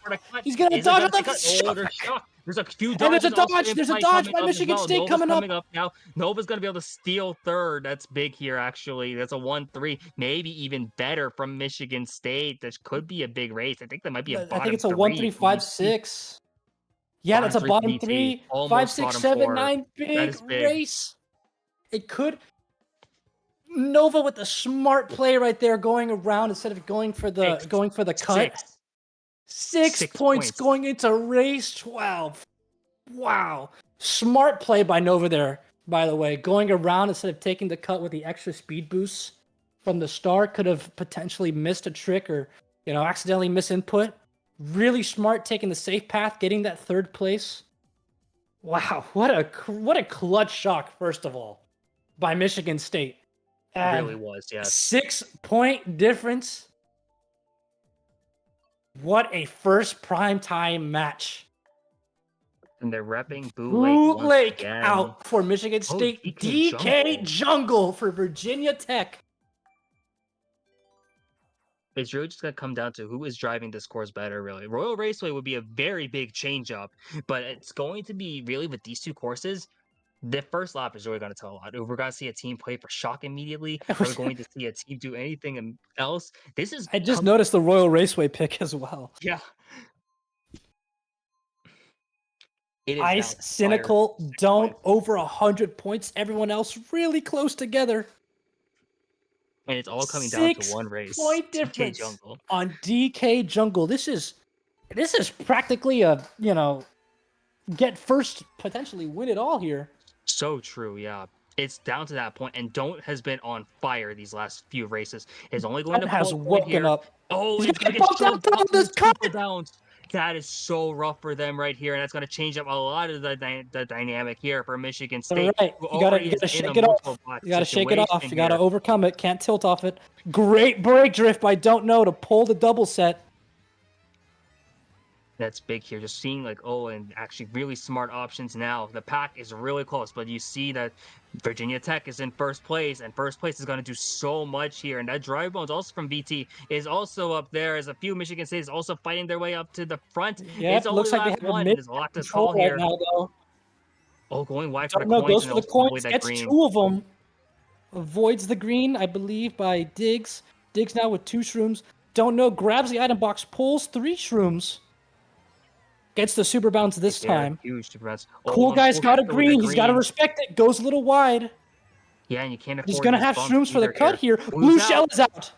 He's going to dodge it like a shock.
There's a few
dodges. And there's a dodge. There's a dodge by Michigan State coming up.
Now. Nova's going to be able to steal third. That's big here, actually. That's a 1-3. Maybe even better from Michigan State. This could be a big race. I think that might be a bottom 3.
I think it's a 1-3, 5-6. Yeah, that's a bottom 3, 5, 6, 7, 9. Big race. It could. Nova with the smart play right there, going around instead of going for the cut. 6 points going into race 12. Wow. Smart play by Nova there, by the way. Going around instead of taking the cut with the extra speed boosts from the start. Could have potentially missed a trick or, accidentally misinput. Really smart taking the safe path, getting that third place. Wow, what a clutch shock, first of all, by Michigan State.
It really was, yeah.
6-point difference. What a first primetime match.
And they're repping
Bootleg out for Michigan State. DK Jungle for Virginia Tech.
It's really just going to come down to who is driving this course better, really. Royal Raceway would be a very big change-up, but it's going to be really with these two courses. The first lap is really going to tell a lot. If we're going to see a team play for shock immediately, we're going to see a team do anything else.
I just noticed the Royal Raceway pick as well.
Yeah.
Ice, Cynical, don't over 100 points. Everyone else really close together.
And it's all coming down to one race.
6-point difference on DK Jungle. This is practically a, get first, potentially win it all here.
So true, yeah. It's down to that point, and Don't has been on fire these last few races. Is only going to
has woken up.
Oh, he's going to get so down. That is so rough for them right here, and that's going to change up a lot of the dynamic here for Michigan State.
Right. You got to shake it off. You got to shake it off. You got to overcome it. Can't tilt off it. Great brake drift by iDoentNo to pull the double set.
That's big here. Just seeing and actually really smart options now. The pack is really close, but you see that Virginia Tech is in first place, and first place is going to do so much here. And that Dry Bones, also from VT, is also up there. As a few Michigan State is also fighting their way up to the front.
Yeah, it looks like they have a
There's a lot to call here.
Right now, though.
Oh, going wide for the coins.
Goes for the coins. Gets green. 2 of them. Avoids the green, I believe, by Diggs. Diggs now with 2 shrooms. iDoentNo grabs the item box, pulls 3 shrooms. Gets the super bounce this time.
Huge super bounce.
Cool guy's got a green. He's got to respect it. Goes a little wide.
Yeah, and you can't afford.
He's going to have shrooms for the cut here. Blue shell is out.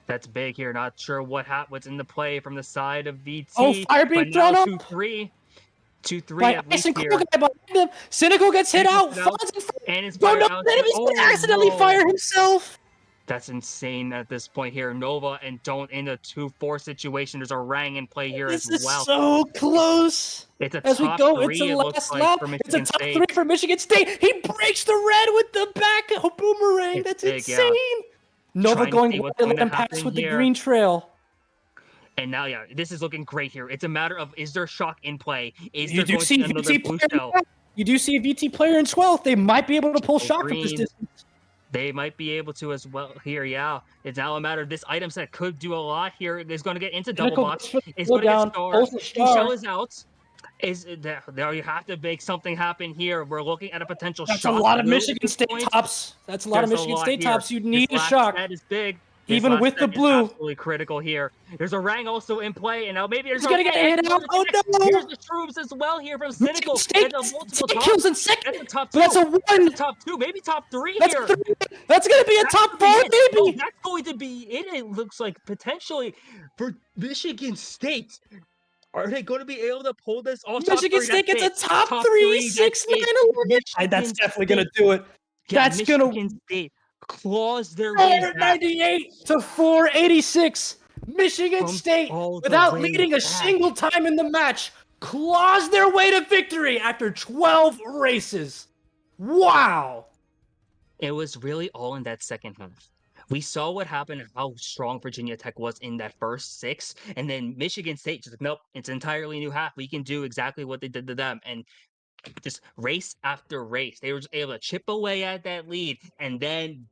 That's big here. Not sure what's in the play from the side of VT.
Oh, fire being thrown up.
2-3. 2-3
by
at
Ice
least
and
here.
Cool guy behind him. Cynical gets hit out.
And it's
he's going to accidentally fire himself.
That's insane at this point here. Nova and Don't in a 2-4 situation. There's a Rang in play here as well.
This is so close.
It's a
as
top
we go,
3,
it's a last
like,
lap.
It's a
top 3 for Michigan State. He breaks the red with the back boomerang. That's insane. Yeah. Nova going to let him pass with the green trail.
And now, yeah, this is looking great here. It's a matter of, is there shock in play? Is
You
there
do
going to be
see
another
VT
blue
player.
shell?
You do see a VT player in 12th. They might be able to pull
Triple
shock from this
green.
distance.
They might be able to as well here, yeah. It's now a matter of this item set could do a lot here. It's going to get into double
Cynical
box.
goes for the
It's
slow
going to get
down,
star.
pulls the
Blue shell
star.
is out. Is there you have to make something happen here. We're looking at a potential
That's
shock
a lot of
blue at
Michigan
this
State
point.
tops. That's a lot of
There's a
Michigan
lot
State
here.
tops. You
This
need a
last
shock,
set is big. This
even
last
with the
set is
blue.
absolutely critical here. There's a Rang also in play, and now maybe there's
He's
a
gonna get
Rang.
hit out. Oh
Here's
no!
the Shrooms as well here from
Michigan
Cynical.
State
And the multiple
take
top.
kills in second.
That's a top two.
But that's a
That's
one.
a top two, maybe top three
That's
here.
three. That's gonna be a
That's
top
gonna be
four,
it. No,
maybe.
that's going to be it. It looks like potentially for Michigan State. Are they going to be able to pull this? Oh, top
Michigan
three.
State
That's
gets a
it.
top
Top
three,
three. That's
6, 9,
it.
11. That's
Michigan
definitely
State.
gonna do it.
Yeah,
That's gonna
Michigan State claws their ways back
498 to 486. Michigan
from
State,
all the
without
way
leading a
back.
single time in the match, claws their way to victory after 12 races. Wow.
It was really all in that second half. We saw what happened and how strong Virginia Tech was in that first six, and then Michigan State just like, nope, it's an entirely new half. We can do exactly what they did to them, and just race after race, they were just able to chip away at that lead, and then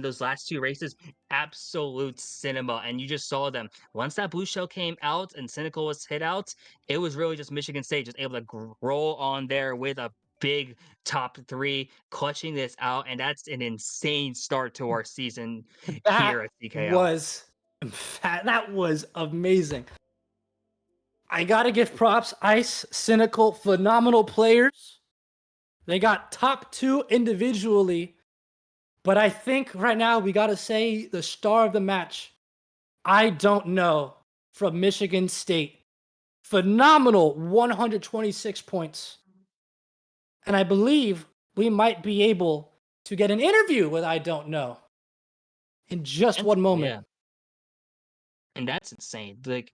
those last two races, absolute cinema. And you just saw them. Once that blue shell came out and Cynical was hit out, it was really just Michigan State just able to roll on there with a big top three, clutching this out. And that's an insane start to our season
That
here at CKL.
was that was amazing. I gotta give props. Ice, Cynical, phenomenal players. They got top two individually. But I think right now we got to say the star of the match. iDoentNo from Michigan State. Phenomenal 126 points. And I believe we might be able to get an interview with iDoentNo in just one moment.
Yeah. And that's insane. Like,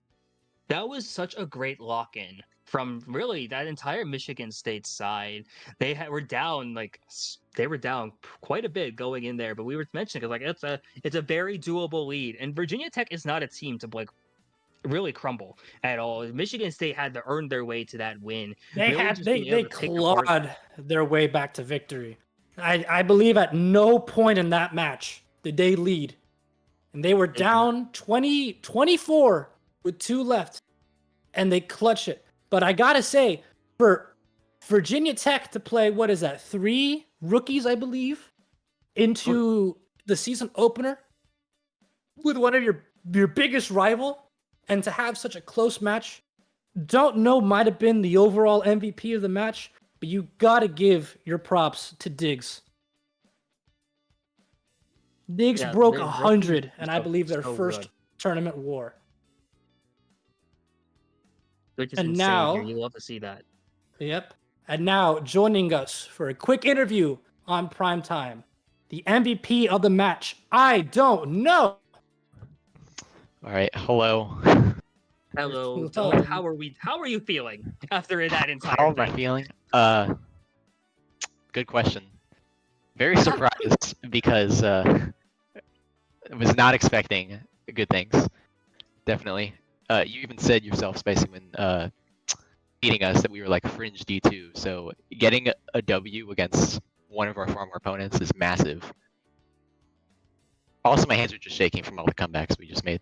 that was such a great lock-in from really that entire Michigan State side. Were down they were down quite a bit going in there, but we were mentioning because it's a very doable lead, and Virginia Tech is not a team to really crumble at all. Michigan State had to earn their way to that win.
They clawed their way back to victory. I believe at no point in that match did they lead, and they were down 24 with 2 left. And they clutch it. But I gotta say, for Virginia Tech to play, 3 rookies, I believe, into the season opener with one of your biggest rival, and to have such a close match, iDoentNo might have been the overall MVP of the match, but you gotta give your props to Diggs. Diggs broke 100, and I believe their first tournament war.
Which is insane here. You love to see that.
Yep. And now joining us for a quick interview on Primetime, the MVP of the match, iDoentNo.
All right. Hello.
Hello. How are you feeling after that entire
How am I feeling? Good question. Very surprised because I was not expecting good things. Definitely. You even said yourself, Spicy, when beating us that we were like fringe D2. So getting a W against one of our former opponents is massive. Also, my hands are just shaking from all the comebacks we just made.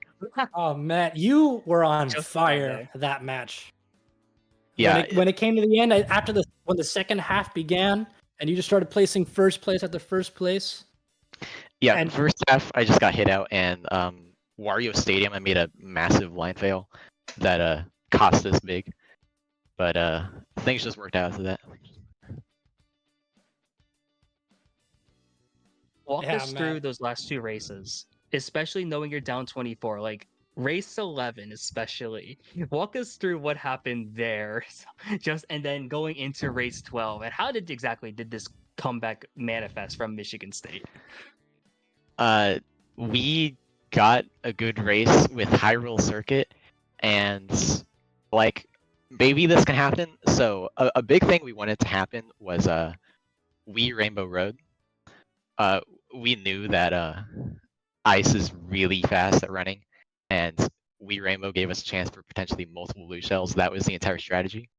Oh, Matt, you were on fire that match.
Yeah.
When it came to the end, when the second half began, and you just started placing first place after first place.
Yeah, and first half I just got hit out, and Wario Stadium I made a massive line fail that cost us big. But things just worked out after that.
Walk us through those last 2 races, especially knowing you're down 24. Like race 11, especially. Walk us through what happened there, and then going into race 12, and how did this comeback manifest from Michigan State?
We got a good race with Hyrule Circuit, and like maybe this can happen. So a big thing we wanted to happen was Wii Rainbow Road. We knew that Ice is really fast at running, and We Rainbow gave us a chance for potentially multiple blue shells. That was the entire strategy.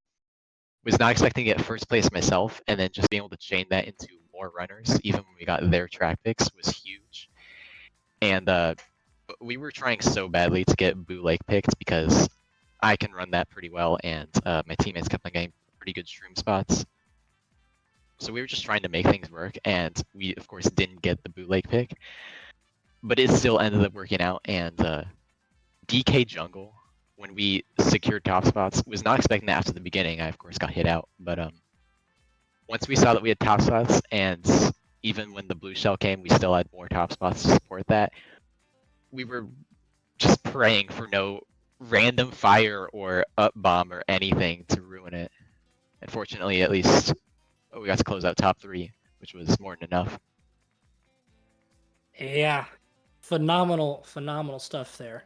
Was not expecting to get first place myself, and then just being able to chain that into more runners, even when we got their track picks, was huge. And we were trying so badly to get Boo Lake picked because I can run that pretty well, and my teammates kept on getting pretty good shroom spots. So we were just trying to make things work, and we, of course, didn't get the Boo Lake pick. But it still ended up working out, and DK Jungle, when we secured top spots, was not expecting that after the beginning. I, of course, got hit out. But once we saw that we had top spots, and even when the blue shell came, we still had more top spots to support that. We were just praying for no random fire or up bomb or anything to ruin it. Unfortunately, at least we got to close out top 3, which was more than enough.
Yeah, phenomenal stuff there.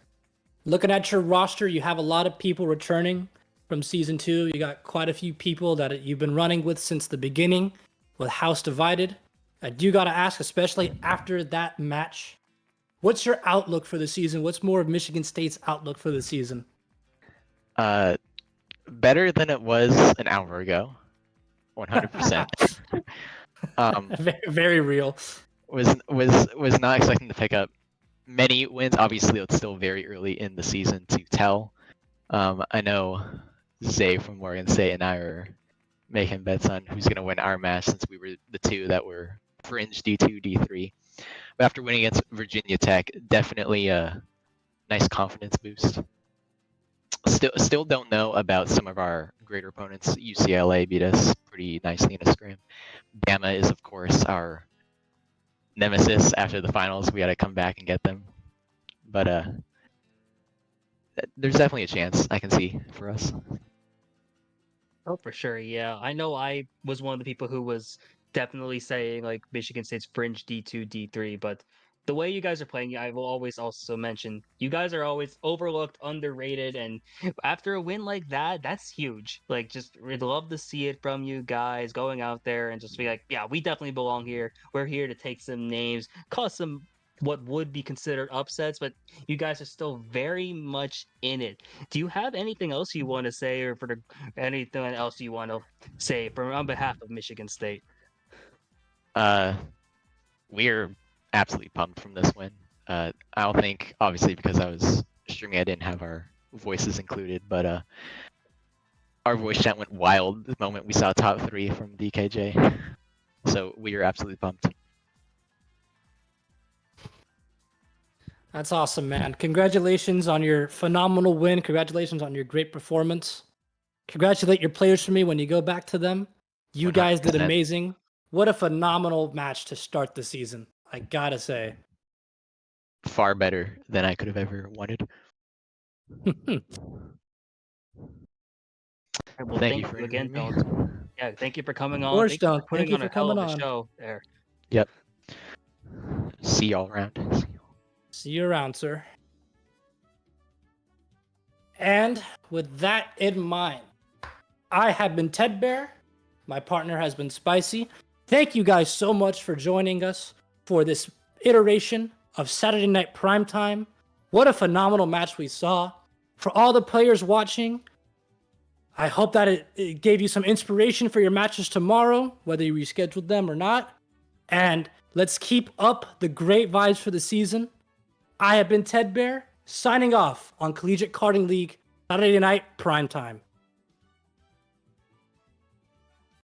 Looking at your roster, you have a lot of people returning from season 2. You got quite a few people that you've been running with since the beginning with House Divided. I do got to ask, especially after that match, what's your outlook for the season? What's more of Michigan State's outlook for the season?
Better than it was an hour ago, 100%.
Very real.
Was not expecting to pick up many wins. Obviously, it's still very early in the season to tell. I know Zay from Morgan State and I are making bets on who's going to win our match since we were the 2 that were fringe D2, D3. But after winning against Virginia Tech, definitely a nice confidence boost. Still don't know about some of our greater opponents. UCLA beat us pretty nicely in a scrim. Bama is, of course, our nemesis after the finals. We got to come back and get them. But there's definitely a chance I can see for us.
Oh, for sure. Yeah. I know I was one of the people who was definitely saying like Michigan State's fringe D2, D3, but the way you guys are playing, I will always also mention you guys are always overlooked, underrated, and after a win like that, that's huge. Like, just we'd love to see it from you guys going out there and just be like, yeah, we definitely belong here. We're here to take some names, cause some what would be considered upsets, but you guys are still very much in it. Do you have anything else you want to say, or for the anything else you want to say from on behalf of Michigan State?
We're absolutely pumped from this win. I don't think, obviously, because I was streaming, I didn't have our voices included, but our voice chat went wild the moment we saw top 3 from DKJ. So we are absolutely pumped.
That's awesome, man. Congratulations on your phenomenal win. Congratulations on your great performance. Congratulate your players for me when you go back to them. You guys did
100%.
amazing. What a phenomenal match to start the season, I gotta say.
Far better than I could have ever wanted.
Well,
Thank
thank
you for
you again,
interviewing
Pelt.
me.
Yeah, thank you for coming
Of
on.
course,
Thank you for
Dunk. Thank
putting
you
on
for
a hell
coming
of a
on.
show there.
Yep. See y'all around.
See you around, sir. And with that in mind, I have been Tedbear. My partner has been Spicy. Thank you guys so much for joining us for this iteration of Saturday Night Primetime. What a phenomenal match we saw. For all the players watching, I hope that it gave you some inspiration for your matches tomorrow, whether you rescheduled them or not. And let's keep up the great vibes for the season. I have been Tedbear, signing off on Collegiate Karting League Saturday Night Primetime.